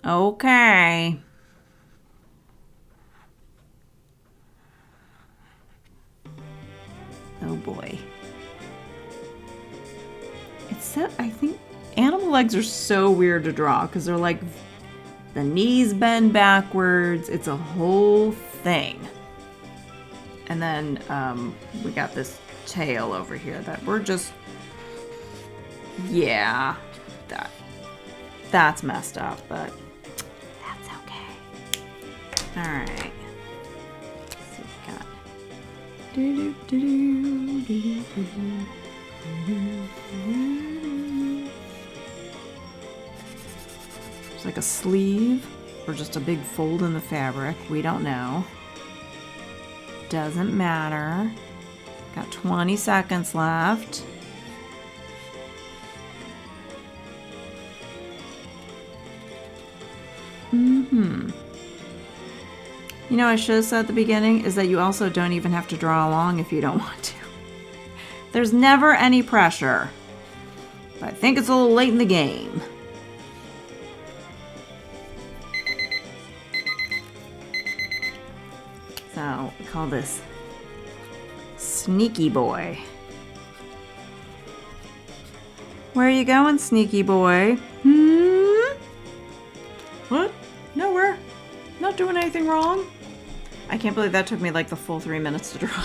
Okay. Oh boy. It's so, I think animal legs are so weird to draw because they're like the knees bend backwards. It's a whole thing. And then we got this tail over here that we're just, yeah, that's messed up, but that's okay. All right. Let's see what we got. It's like a sleeve or just a big fold in the fabric. We don't know. Doesn't matter. Got 20 seconds left. You know, I should have said at the beginning is that you also don't even have to draw along if you don't want to. There's never any pressure. But I think it's a little late in the game. So we call this Sneaky Boy. Where are you going, Sneaky Boy? What? Nowhere. Not doing anything wrong. I can't believe that took me like the full 3 minutes to draw.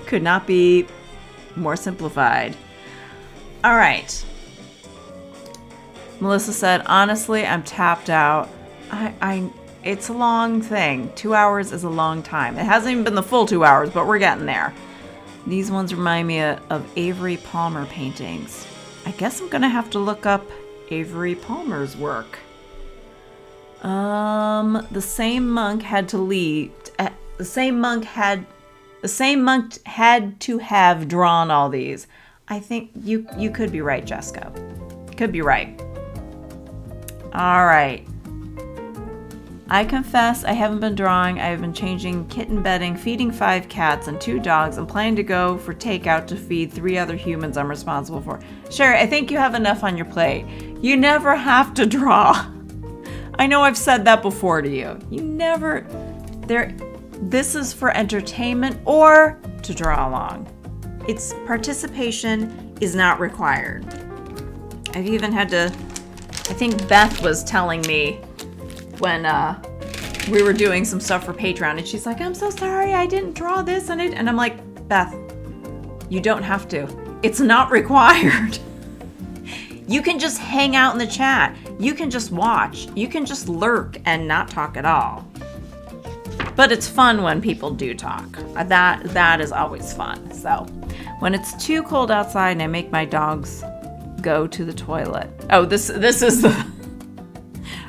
Could not be more simplified. All right. Melissa said, honestly, I'm tapped out. It's a long thing. 2 hours is a long time. It hasn't even been the full 2 hours, but we're getting there. These ones remind me of Avery Palmer paintings. I guess I'm gonna have to look up Avery Palmer's work. The same monk had to leave. The same monk had to have drawn all these. I think you could be right, Jessica. Could be right. All right. I confess I haven't been drawing. I have been changing kitten bedding, feeding 5 cats and 2 dogs, and planning to go for takeout to feed 3 other humans I'm responsible for. Sure, I think you have enough on your plate. You never have to draw. I know I've said that before to you. This is for entertainment or to draw along. Its participation is not required. I've even had to, I think Beth was telling me when we were doing some stuff for Patreon, and she's like, I'm so sorry I didn't draw this, and I'm like, Beth, you don't have to. It's not required. You can just hang out in the chat. You can just watch. You can just lurk and not talk at all. But it's fun when people do talk. That is always fun. So when it's too cold outside and I make my dogs go to the toilet. Oh, this is the...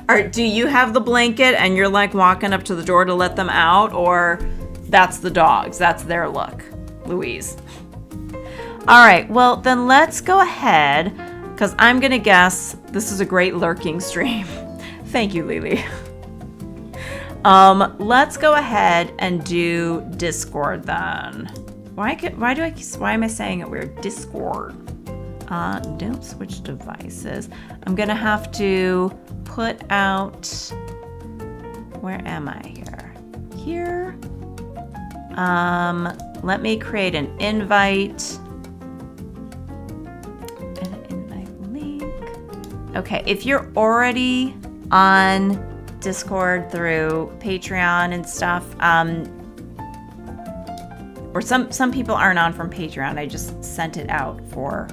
All right, do you have the blanket and you're like walking up to the door to let them out, or that's the dogs? That's their look, Louise. All right, well then let's go ahead, because I'm gonna guess this is a great lurking stream. Thank you, Lily. Let's go ahead and do Discord then. Why am I saying it weird? Discord. Don't switch devices. I'm gonna have to put out, where am I here? Here. Let me create an invite. An invite link. Okay, if you're already on Discord through Patreon and stuff, or some people aren't on from Patreon. I just sent it out for.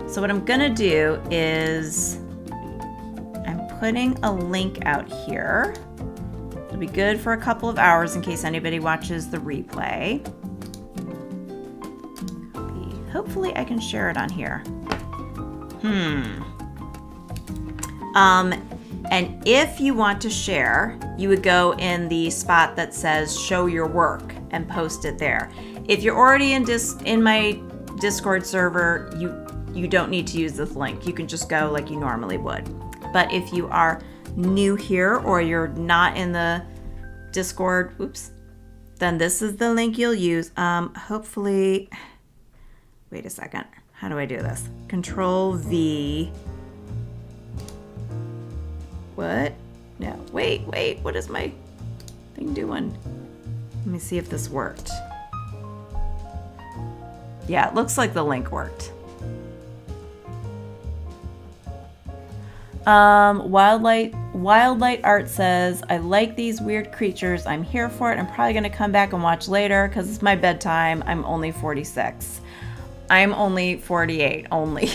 So what I'm gonna do is I'm putting a link out here. It'll be good for a couple of hours in case anybody watches the replay. Hopefully I can share it on here. And if you want to share, you would go in the spot that says show your work and post it there. If you're already in my Discord server, you don't need to use this link. You can just go like you normally would. But if you are new here or you're not in the Discord, then this is the link you'll use. Hopefully, wait a second. How do I do this? Control V. What? No, wait, what is my thing doing? Let me see if this worked. Yeah, it looks like the link worked. Wildlight Art says, I like these weird creatures. I'm here for it. I'm probably going to come back and watch later because it's my bedtime. I'm only 46. I'm only 48, only.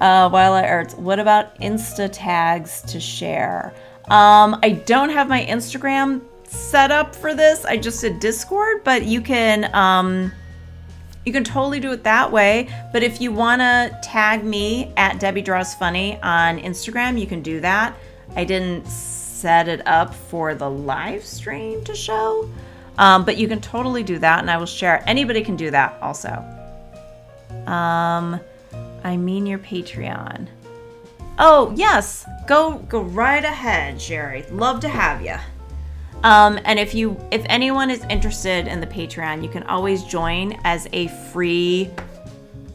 Wildlight Arts. What about Insta tags to share? I don't have my Instagram set up for this. I just did Discord, but you can totally do it that way. But if you want to tag me at Debbie Draws Funny on Instagram, you can do that. I didn't set it up for the live stream to show, but you can totally do that, and I will share. Anybody can do that also. I mean your Patreon. Oh yes, go right ahead, Sherry. Love to have you. And if anyone is interested in the Patreon, you can always join as a free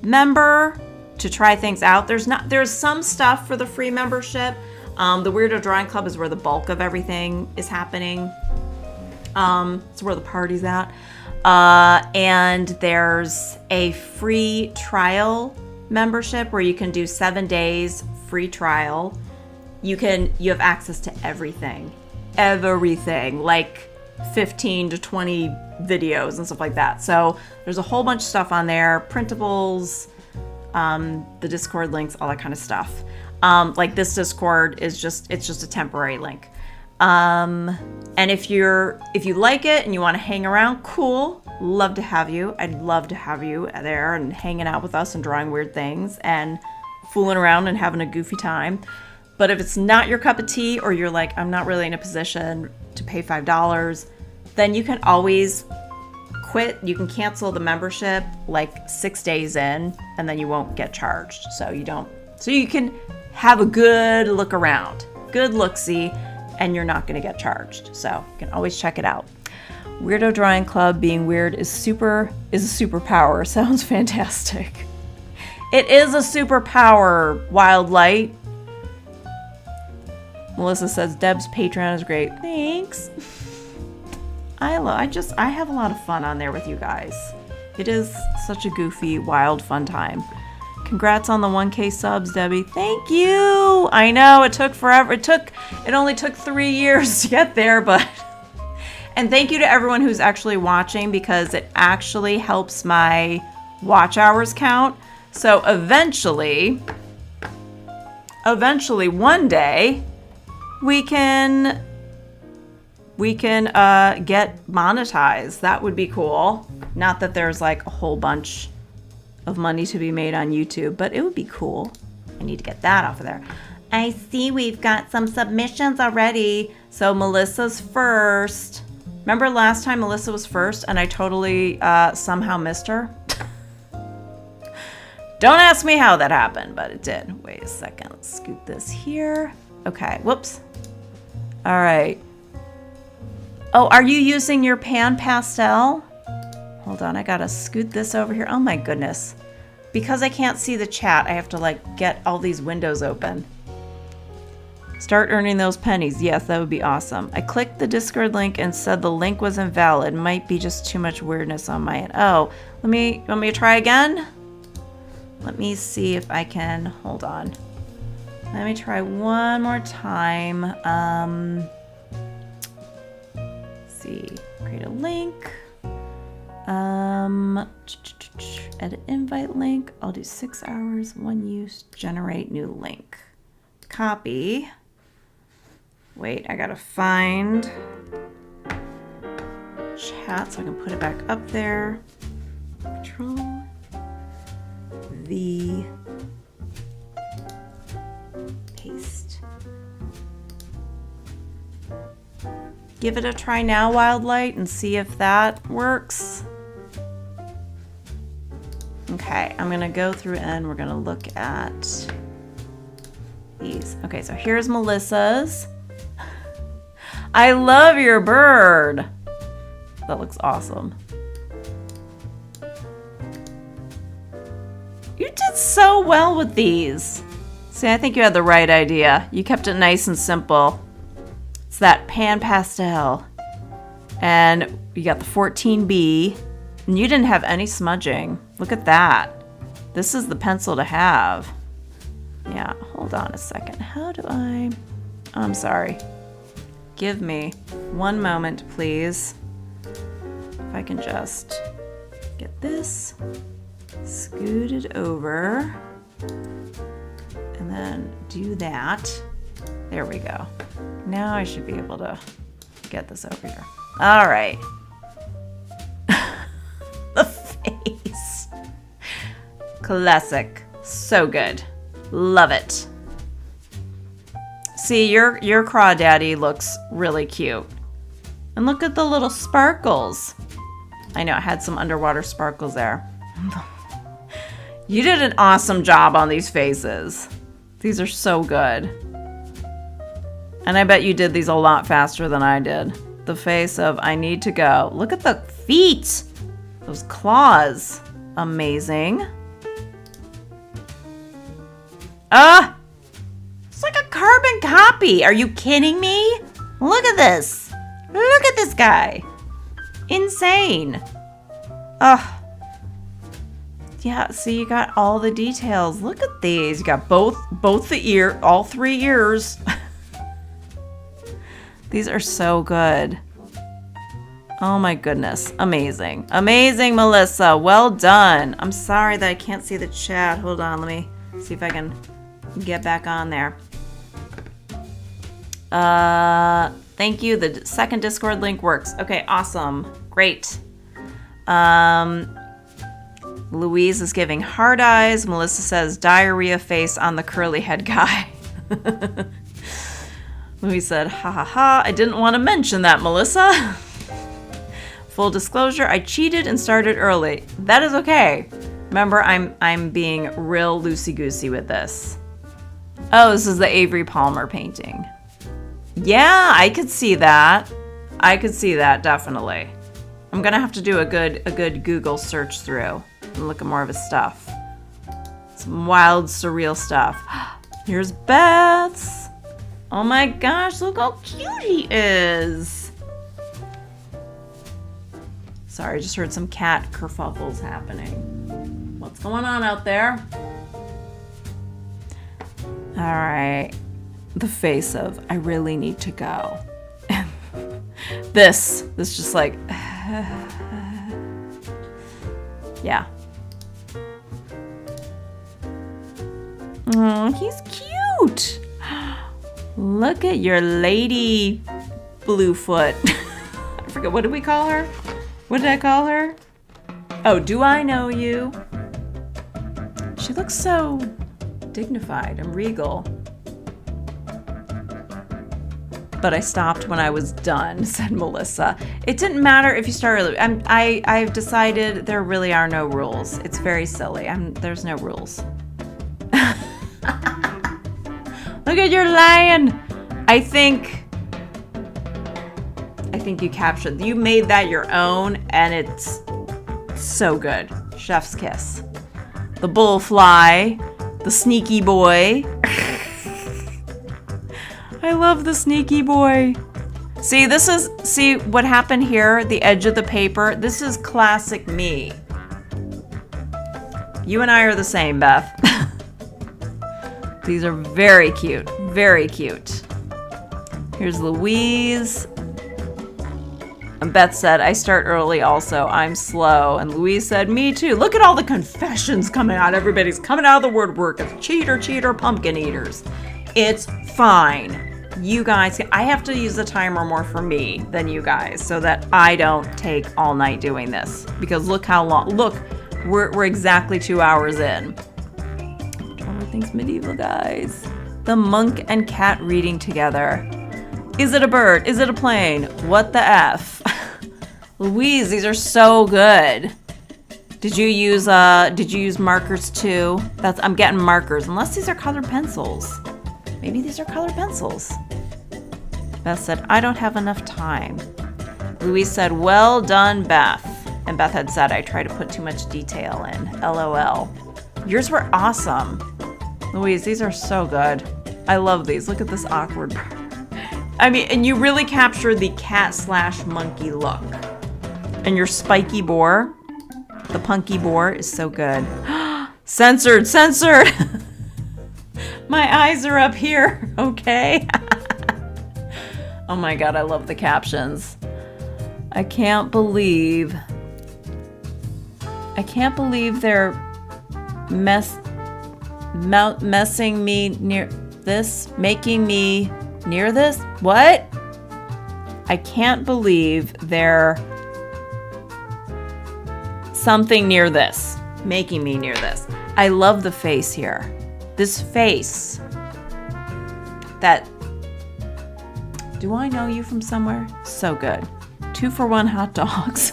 member to try things out. There's some stuff for the free membership. The Weirdo Drawing Club is where the bulk of everything is happening. It's where the party's at. And there's a free trial membership where you can do 7 days free trial. You have access to everything, like 15 to 20 videos and stuff like that. So there's a whole bunch of stuff on there, printables, the Discord links, all that kind of stuff. Like this Discord is just a temporary link. And if you like it and you want to hang around, cool. Love to have you. I'd love to have you there and hanging out with us and drawing weird things and fooling around and having a goofy time. But if it's not your cup of tea, or you're like, I'm not really in a position to pay $5, then you can always quit. You can cancel the membership like 6 days in, and then you won't get charged. So you can have a good look around, good look-see, and you're not going to get charged. So you can always check it out. Weirdo Drawing Club, being weird is a superpower. Sounds fantastic. It is a superpower, Wildlight. Melissa says Deb's Patreon is great. Thanks. I have a lot of fun on there with you guys. It is such a goofy, wild, fun time. Congrats on the 1K subs, Debbie. Thank you. I know it took forever. It only took 3 years to get there, but and thank you to everyone who's actually watching, because it actually helps my watch hours count. So eventually one day we can get monetized. That would be cool. Not that there's like a whole bunch of money to be made on YouTube, but it would be cool. I need to get that off of there. I see we've got some submissions already. So Melissa's first. Remember last time Melissa was first and I totally somehow missed her? Don't ask me how that happened, but it did. Wait a second. Let's scoot this here. Okay, whoops. All right. Oh, are you using your pan pastel? Hold on, I gotta scoot this over here. Oh my goodness. Because I can't see the chat, I have to like get all these windows open. Start earning those pennies. Yes, that would be awesome. I clicked the Discord link and said the link was invalid. Might be just too much weirdness on my end. Oh, want me to try again? Let me see if I can, hold on. Let me try one more time. Let's see, create a link. Edit invite link. I'll do 6 hours, 1 use, generate new link. Copy. Wait, I gotta find chat so I can put it back up there. Control V, paste. Give it a try now, Wildlight, and see if that works. Okay, I'm gonna go through and we're gonna look at these. Okay, so here's Melissa's. I love your bird. That looks awesome. You did so well with these. See, I think you had the right idea. You kept it nice and simple. It's that pan pastel. And you got the 14B. And you didn't have any smudging. Look at that. This is the pencil to have. Yeah, hold on a second. How do I... I'm sorry. Give me one moment, please. If I can just get this scooted over. And then do that. There we go. Now I should be able to get this over here. All right. The face. Classic. So good. Love it. See, your Crawdaddy looks really cute. And look at the little sparkles. I know, it had some underwater sparkles there. You did an awesome job on these faces. These are so good. And I bet you did these a lot faster than I did. The face of I need to go. Look at the feet. Those claws. Amazing. Ah! It's like a carbon copy. Are you kidding me? Look at this. Look at this guy. Insane. Ugh. Yeah, see, you got all the details. Look at these. You got both the all 3 ears. These are so good. Oh my goodness. Amazing. Amazing, Melissa. Well done. I'm sorry that I can't see the chat. Hold on. Let me see if I can get back on there. Thank you. The second Discord link works. Okay, awesome. Great. Louise is giving hard eyes. Melissa says diarrhea face on the curly head guy. Louise said, ha ha ha. I didn't want to mention that, Melissa. Full disclosure, I cheated and started early. That is okay. Remember, I'm being real loosey-goosey with this. Oh, this is the Avery Palmer painting. Yeah, I could see that. I could see that, definitely. I'm gonna have to do a good Google search through and look at more of his stuff. Some wild, surreal stuff. Here's Beth's. Oh my gosh, look how cute he is. Sorry, I just heard some cat kerfuffles happening. What's going on out there? All right. The face of, I really need to go. This just like, yeah. Oh, he's cute. Look at your lady Bluefoot. I forget, what did we call her? What did I call her? Oh, do I know you? She looks so dignified and regal. But I stopped when I was done, said Melissa. It didn't matter if you start early. I've decided there really are no rules. It's very silly. There's no rules. Look at your lion. I think you captured. You made that your own, and it's so good. Chef's kiss. The bullfly, the sneaky boy. I love the sneaky boy. See what happened here, the edge of the paper? This is classic me. You and I are the same, Beth. These are very cute, very cute. Here's Louise. And Beth said, I start early also, I'm slow. And Louise said, me too. Look at all the confessions coming out. Everybody's coming out of the woodwork as cheater, pumpkin eaters. It's fine. You guys, I have to use the timer more for me than you guys so that I don't take all night doing this. Because look how long, look, we're exactly 2 hours in. Everything's medieval, guys. The monk and cat reading together. Is it a bird? Is it a plane? What the F? Louise, these are so good. Did you use markers too? I'm getting markers, unless these are colored pencils. Maybe these are colored pencils. Beth said, I don't have enough time. Louise said, well done, Beth. And Beth had said, I try to put too much detail in. LOL. Yours were awesome. Louise, these are so good. I love these. Look at this awkward. I mean, and you really captured the cat/monkey look. And your spiky boar, the punky boar, is so good. Censored. My eyes are up here, okay? Oh my God, I love the captions. I can't believe they're Messing me near this? Making me near this? What? I can't believe they're something near this. Making me near this. I love the face here. This face. That... Do I know you from somewhere? So good. 2-for-1 hot dogs.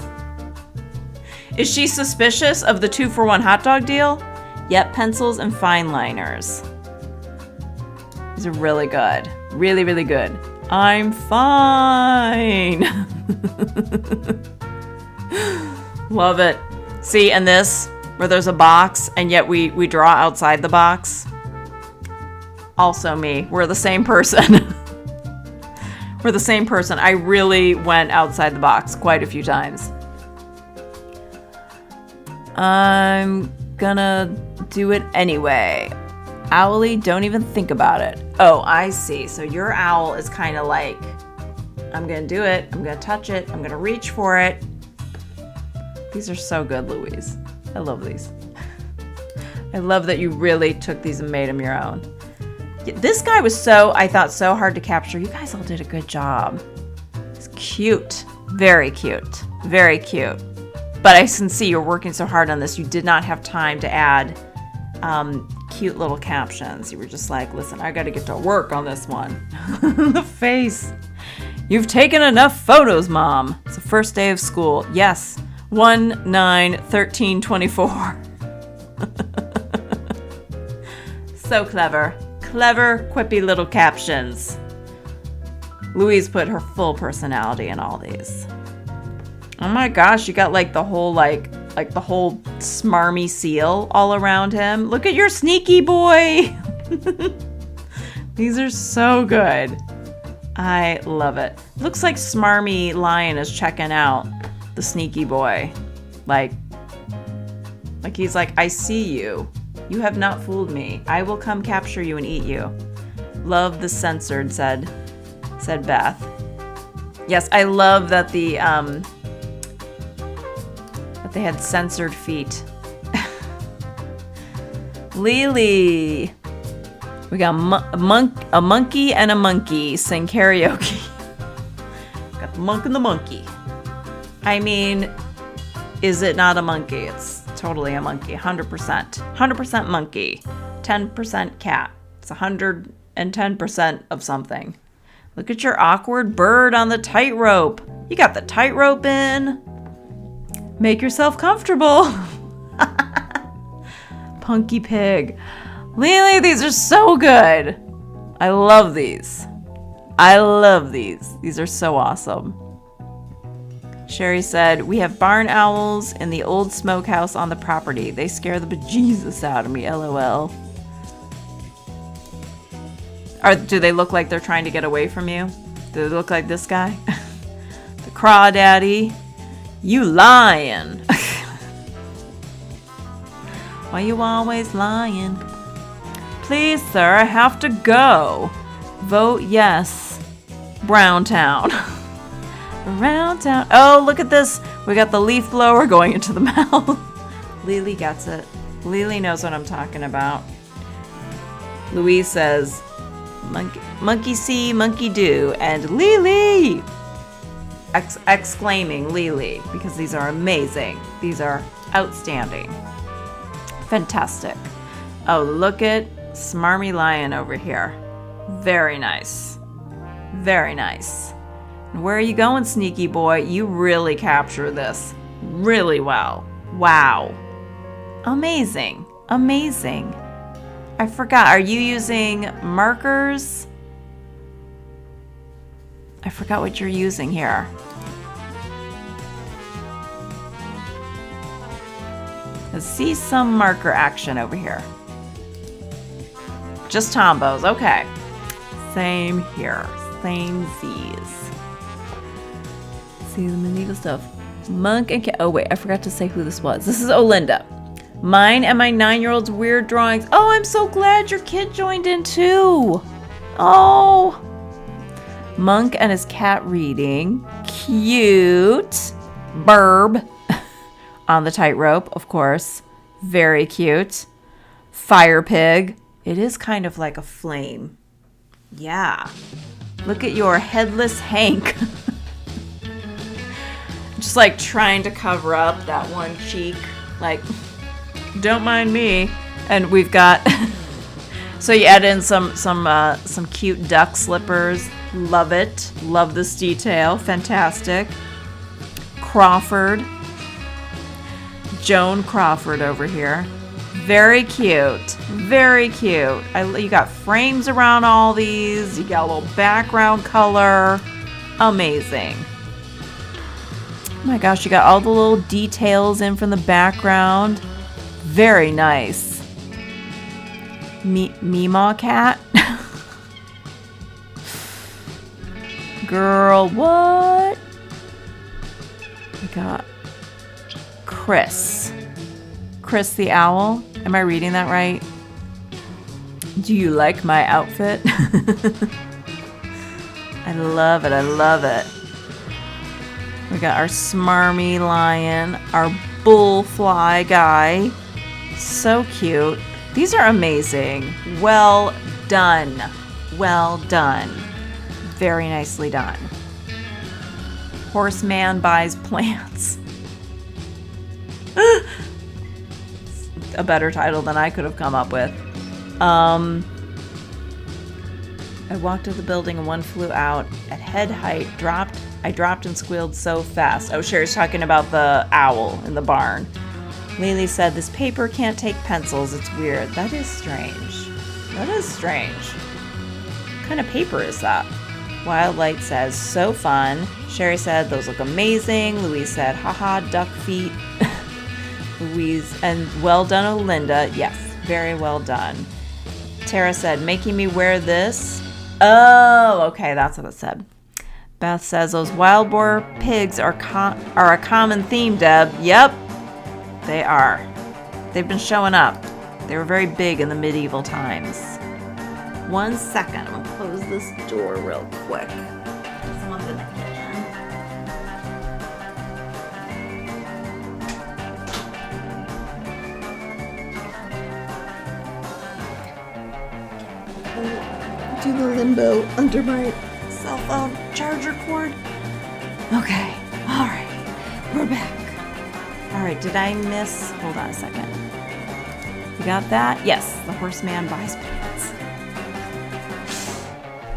Is she suspicious of the 2-for-1 hot dog deal? Yep, pencils and fine liners. These are really good. Really, really good. I'm fine. Love it. See, and this, where there's a box, and yet we draw outside the box. Also me. We're the same person. We're the same person. I really went outside the box quite a few times. I'm gonna do it anyway. Owly, don't even think about it. Oh, I see. So your owl is kind of like, I'm gonna do it. I'm gonna touch it. I'm gonna reach for it. These are so good, Louise. I love these. I love that you really took these and made them your own. This guy was I thought, so hard to capture. You guys all did a good job. It's cute. Very cute. Very cute. But I can see you're working so hard on this. You did not have time to add cute little captions. You were just like, listen, I got to get to work on this one. The face. You've taken enough photos, Mom. It's the first day of school. Yes. 1/9/13/24. So clever. Clever, quippy little captions. Louise put her full personality in all these. Oh my gosh, you got like the whole like the whole smarmy seal all around him. Look at your sneaky boy. These are so good. I love it. Looks like Smarmy Lion is checking out the sneaky boy. Like he's like, I see you. You have not fooled me. I will come capture you and eat you. Love the censored, said Beth. Yes, I love that the that they had censored feet. Lily. We got a monkey and a monkey sing karaoke. Got the monk and the monkey. I mean, is it not a monkey? It's totally a monkey. 100%. 100% monkey. 10% cat. It's 110% of something. Look at your awkward bird on the tightrope. You got the tightrope in. Make yourself comfortable. Punky pig. Lily, these are so good. I love these. I love these. These are so awesome. Sherry said, we have barn owls in the old smokehouse on the property. They scare the bejesus out of me, LOL. Do they look like they're trying to get away from you? Do they look like this guy? The Crawdaddy. You lying. Why you always lying? Please, sir, I have to go. Vote yes. Browntown. Around town. Oh, look at this. We got the leaf blower going into the mouth. Lily gets it. Lily knows what I'm talking about. Louise says, monkey see, monkey do. And Lily! Exclaiming Lily, because these are amazing. These are outstanding. Fantastic. Oh, look at Smarmy Lion over here. Very nice. Very nice. Where are you going, sneaky boy? You really capture this really well. Wow. Amazing. Amazing. I forgot. Are you using markers? I forgot what you're using here. I see some marker action over here. Just Tombos. Okay. Same here. Same Z's. See the medieval stuff. Monk and cat. Oh wait, I forgot to say who this was. This is Olinda. Mine and my 9-year-old's weird drawings. Oh, I'm so glad your kid joined in too. Oh. Monk and his cat reading. Cute. Burb. On the tightrope, of course. Very cute. Fire pig. It is kind of like a flame. Yeah. Look at your headless Hank. Just like trying to cover up that one cheek. Like, don't mind me. And we've got, so you add in some cute duck slippers. Love it. Love this detail. Fantastic. Crawford. Joan Crawford over here. Very cute. Very cute. You got frames around all these. You got a little background color. Amazing. Oh my gosh, you got all the little details in from the background. Very nice. Meemaw cat. Girl, what? We got Chris. Chris the owl. Am I reading that right? Do you like my outfit? I love it. I love it. We got our Smarmy Lion, our Bullfly guy. So cute. These are amazing. Well done. Well done. Very nicely done. Horseman buys plants. A better title than I could have come up with. I walked to the building and one flew out at head height. I dropped and squealed so fast. Oh, Sherry's talking about the owl in the barn. Lily said, this paper can't take pencils. It's weird. That is strange. That is strange. What kind of paper is that? Wildlight says, so fun. Sherry said, those look amazing. Louise said, haha, duck feet. Louise, and well done, Olinda. Yes, very well done. Tara said, making me wear this. Oh, okay, that's what it said. Beth says, those wild boar pigs are a common theme, Deb. Yep, they are. They've been showing up. They were very big in the medieval times. 1 second, I'm gonna close this door real quick. Someone's in the kitchen. Do the limbo under my cell phone charger cord. Okay, all right, we're back. All right, did I miss? Hold on a second. You got that? Yes, the horseman buys plants.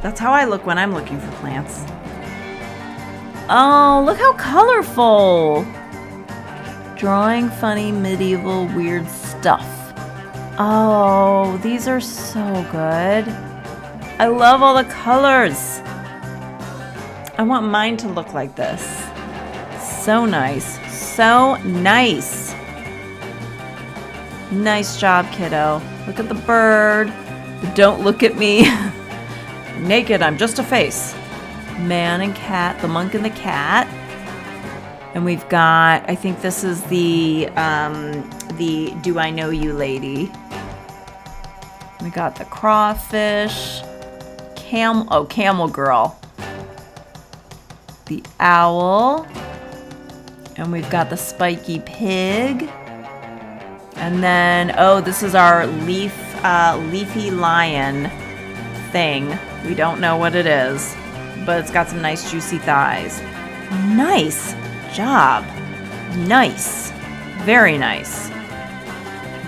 That's how I look when I'm looking for plants. Oh, look how colorful. Drawing funny medieval weird stuff. Oh, these are so good. I love all the colors. I want mine to look like this. So nice. So nice. Nice job, kiddo. Look at the bird. Don't look at me. Naked, I'm just a face. Man and cat, the monk and the cat. And we've got, I think this is the Do I Know You lady. We got the crawfish. Camel girl. The owl. And we've got the spiky pig. And then, oh, this is our leafy lion thing. We don't know what it is, but it's got some nice juicy thighs. Nice job. Nice. Very nice.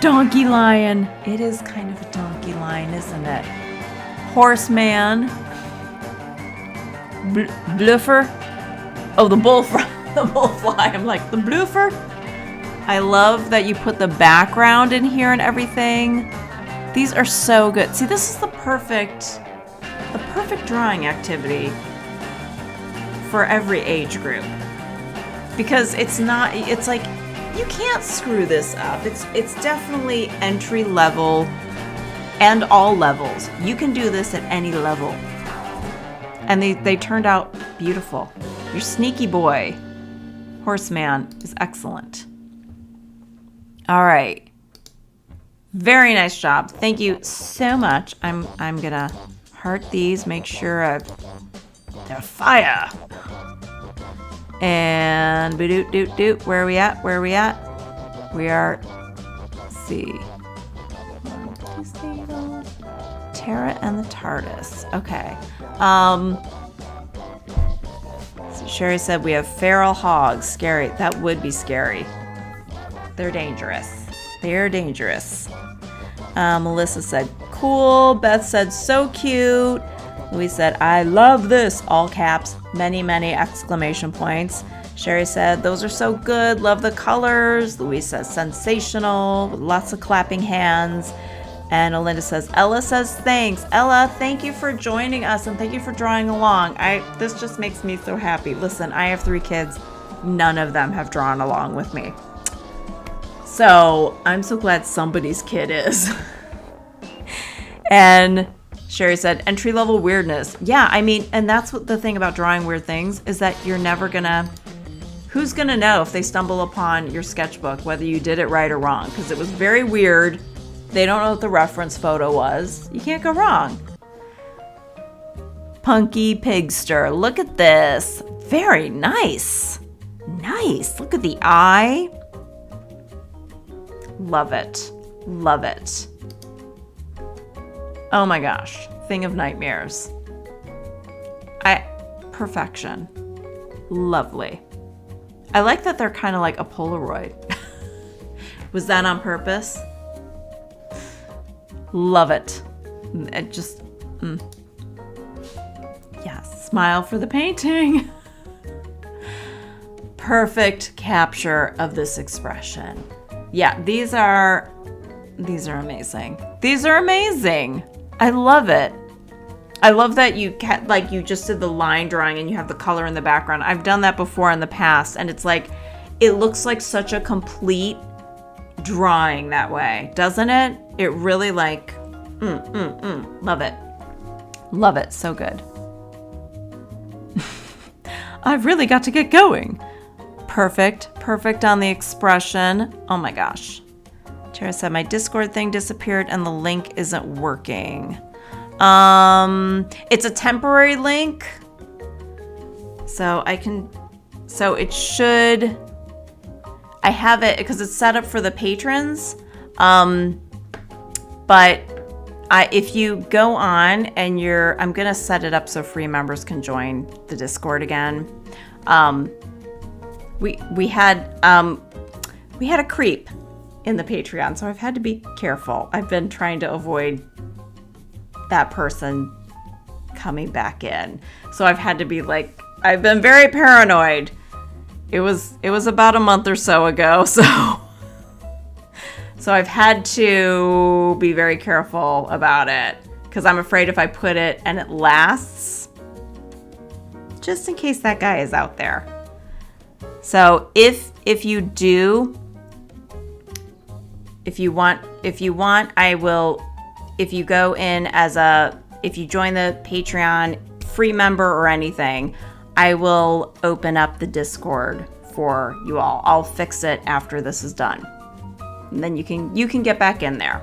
Donkey lion. It is kind of a donkey lion, isn't it? Horseman. Bluffer. Oh, the bullfly. The bullfly. I'm like, the bluffer? I love that you put the background in here and everything. These are so good. See, this is the perfect drawing activity for every age group. Because it's like, you can't screw this up. It's definitely entry level and all levels. You can do this at any level. And they turned out beautiful. Your sneaky boy, Horseman, is excellent. All right. Very nice job. Thank you so much. I'm gonna heart these, make sure they're fire. And where are we at? We are, let's see. 1, Tara and the TARDIS. Okay. So Sherry said we have feral hogs. Scary. That would be scary. They're dangerous. They're dangerous. Melissa said, cool. Beth said, so cute. Louise said, I love this. All caps. Many, many exclamation points. Sherry said, those are so good. Love the colors. Louise says, sensational. With lots of clapping hands. And Olinda says, Ella says, thanks. Ella, thank you for joining us and thank you for drawing along. This just makes me so happy. Listen, I have 3 kids. None of them have drawn along with me. So I'm so glad somebody's kid is. And Sherry said, entry level weirdness. Yeah, I mean, and that's what the thing about drawing weird things is that you're never gonna, who's gonna know if they stumble upon your sketchbook, whether you did it right or wrong? Because it was very weird. They don't know what the reference photo was. You can't go wrong. Punky Pigster. Look at this. Very nice. Nice. Look at the eye. Love it. Love it. Oh my gosh. Thing of nightmares. Perfection. Lovely. I like that they're kind of like a Polaroid. Was that on purpose? Love it. It just, yeah, smile for the painting. Perfect capture of this expression. Yeah, these are amazing. These are amazing. I love it. I love that you just did the line drawing and you have the color in the background. I've done that before in the past and it's like, it looks like such a complete drawing that way, doesn't it? It really like, love it. Love it, so good. I've really got to get going. Perfect, perfect on the expression. Oh my gosh. Tara said my Discord thing disappeared and the link isn't working. It's a temporary link. So it should, I have it because it's set up for the patrons. But if you go on and I'm going to set it up so free members can join the Discord again. We had a creep in the Patreon, so I've had to be careful. I've been trying to avoid that person coming back in. So I've had to be like, I've been very paranoid. It was about a month or so ago, so I've had to be very careful about it because I'm afraid if I put it and it lasts, just in case that guy is out there. So if you want, I will, if you go in if you join the Patreon free member or anything, I will open up the Discord for you all. I'll fix it after this is done. And then you can get back in there.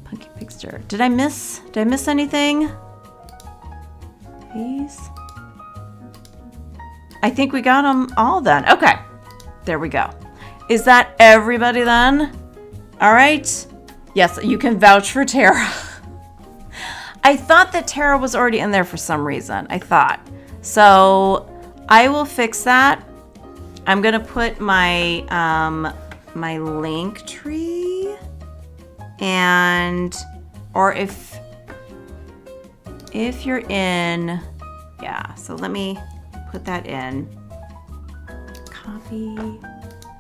Punky Pigster. Did I miss anything? Please. I think we got them all then. Okay. There we go. Is that everybody then? All right. Yes, you can vouch for Tara. I thought that Tara was already in there for some reason. I thought. So I will fix that. I'm going to put my my link tree or if you're in, yeah, so let me put that in. Copy. I'm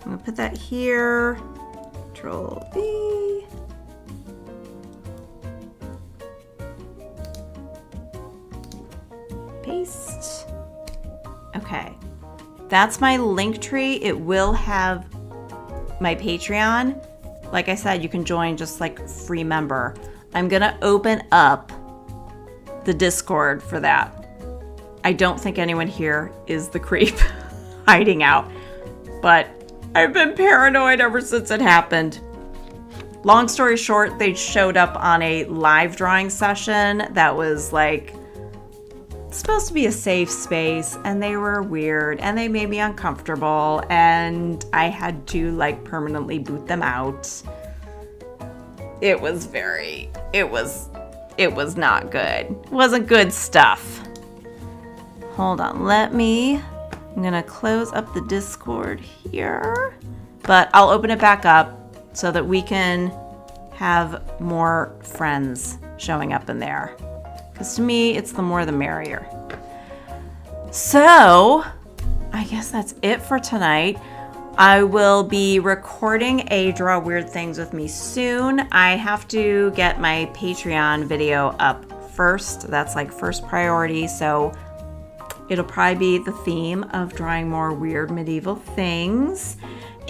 going to put that here. Control V. Paste. Okay. That's my link tree. It will have my Patreon. Like I said, you can join just like free member. I'm going to open up the Discord for that. I don't think anyone here is the creep hiding out, but I've been paranoid ever since it happened. Long story short, they showed up on a live drawing session that was like supposed to be a safe space, and they were weird and they made me uncomfortable, and I had to like permanently boot them out. it was not good. It wasn't good stuff. Hold on, I'm gonna close up the Discord here, but I'll open it back up so that we can have more friends showing up in there. Because to me, it's the more the merrier. So, I guess that's it for tonight. I will be recording a Draw Weird Things with me soon. I have to get my Patreon video up first. That's like first priority. So it'll probably be the theme of drawing more weird medieval things.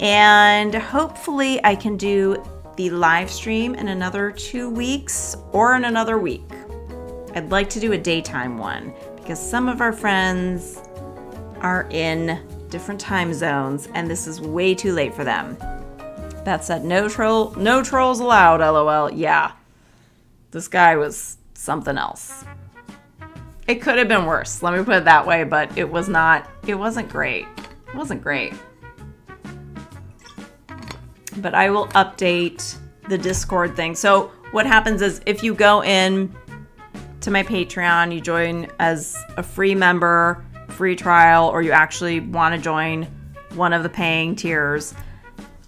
And hopefully I can do the live stream in another 2 weeks or in another week. I'd like to do a daytime one because some of our friends are in different time zones and this is way too late for them. That said, no trolls allowed, LOL. Yeah, this guy was something else. It could have been worse, let me put it that way, but it wasn't great. It wasn't great. But I will update the Discord thing. So what happens is if you go in to my Patreon, you join as a free member, free trial, or you actually want to join one of the paying tiers,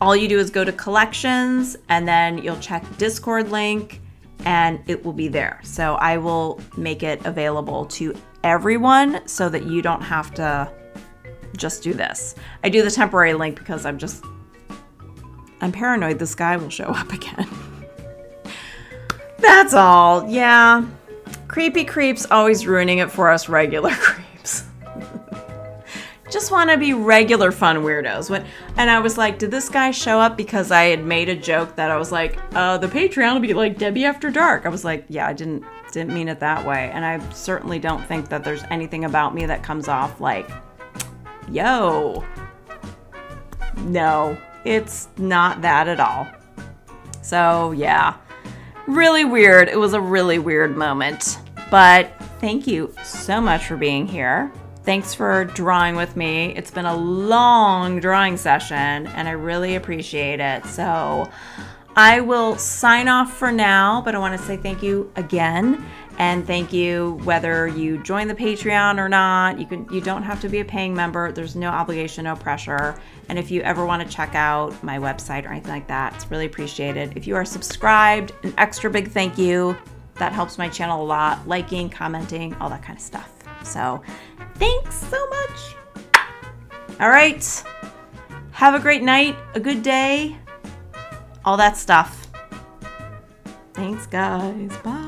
all you do is go to collections and then you'll check Discord link and it will be there. So I will make it available to everyone so that you don't have to just do this. I do the temporary link because I'm paranoid this guy will show up again. That's all. Yeah. Creepy creeps always ruining it for us regular creeps. Just want to be regular fun weirdos. And I was like, did this guy show up because I had made a joke that I was like, the Patreon will be like Debbie After Dark. I was like, yeah, I didn't mean it that way. And I certainly don't think that there's anything about me that comes off like, yo. No, it's not that at all. So yeah, really weird. It was a really weird moment. But thank you so much for being here. Thanks for drawing with me. It's been a long drawing session and I really appreciate it. So I will sign off for now, but I want to say thank you again. And thank you whether you join the Patreon or not. You don't have to be a paying member. There's no obligation, no pressure. And if you ever want to check out my website or anything like that, it's really appreciated. If you are subscribed, an extra big thank you. That helps my channel a lot. Liking, commenting, all that kind of stuff. So thanks so much. All right. Have a great night, a good day, all that stuff. Thanks, guys. Bye.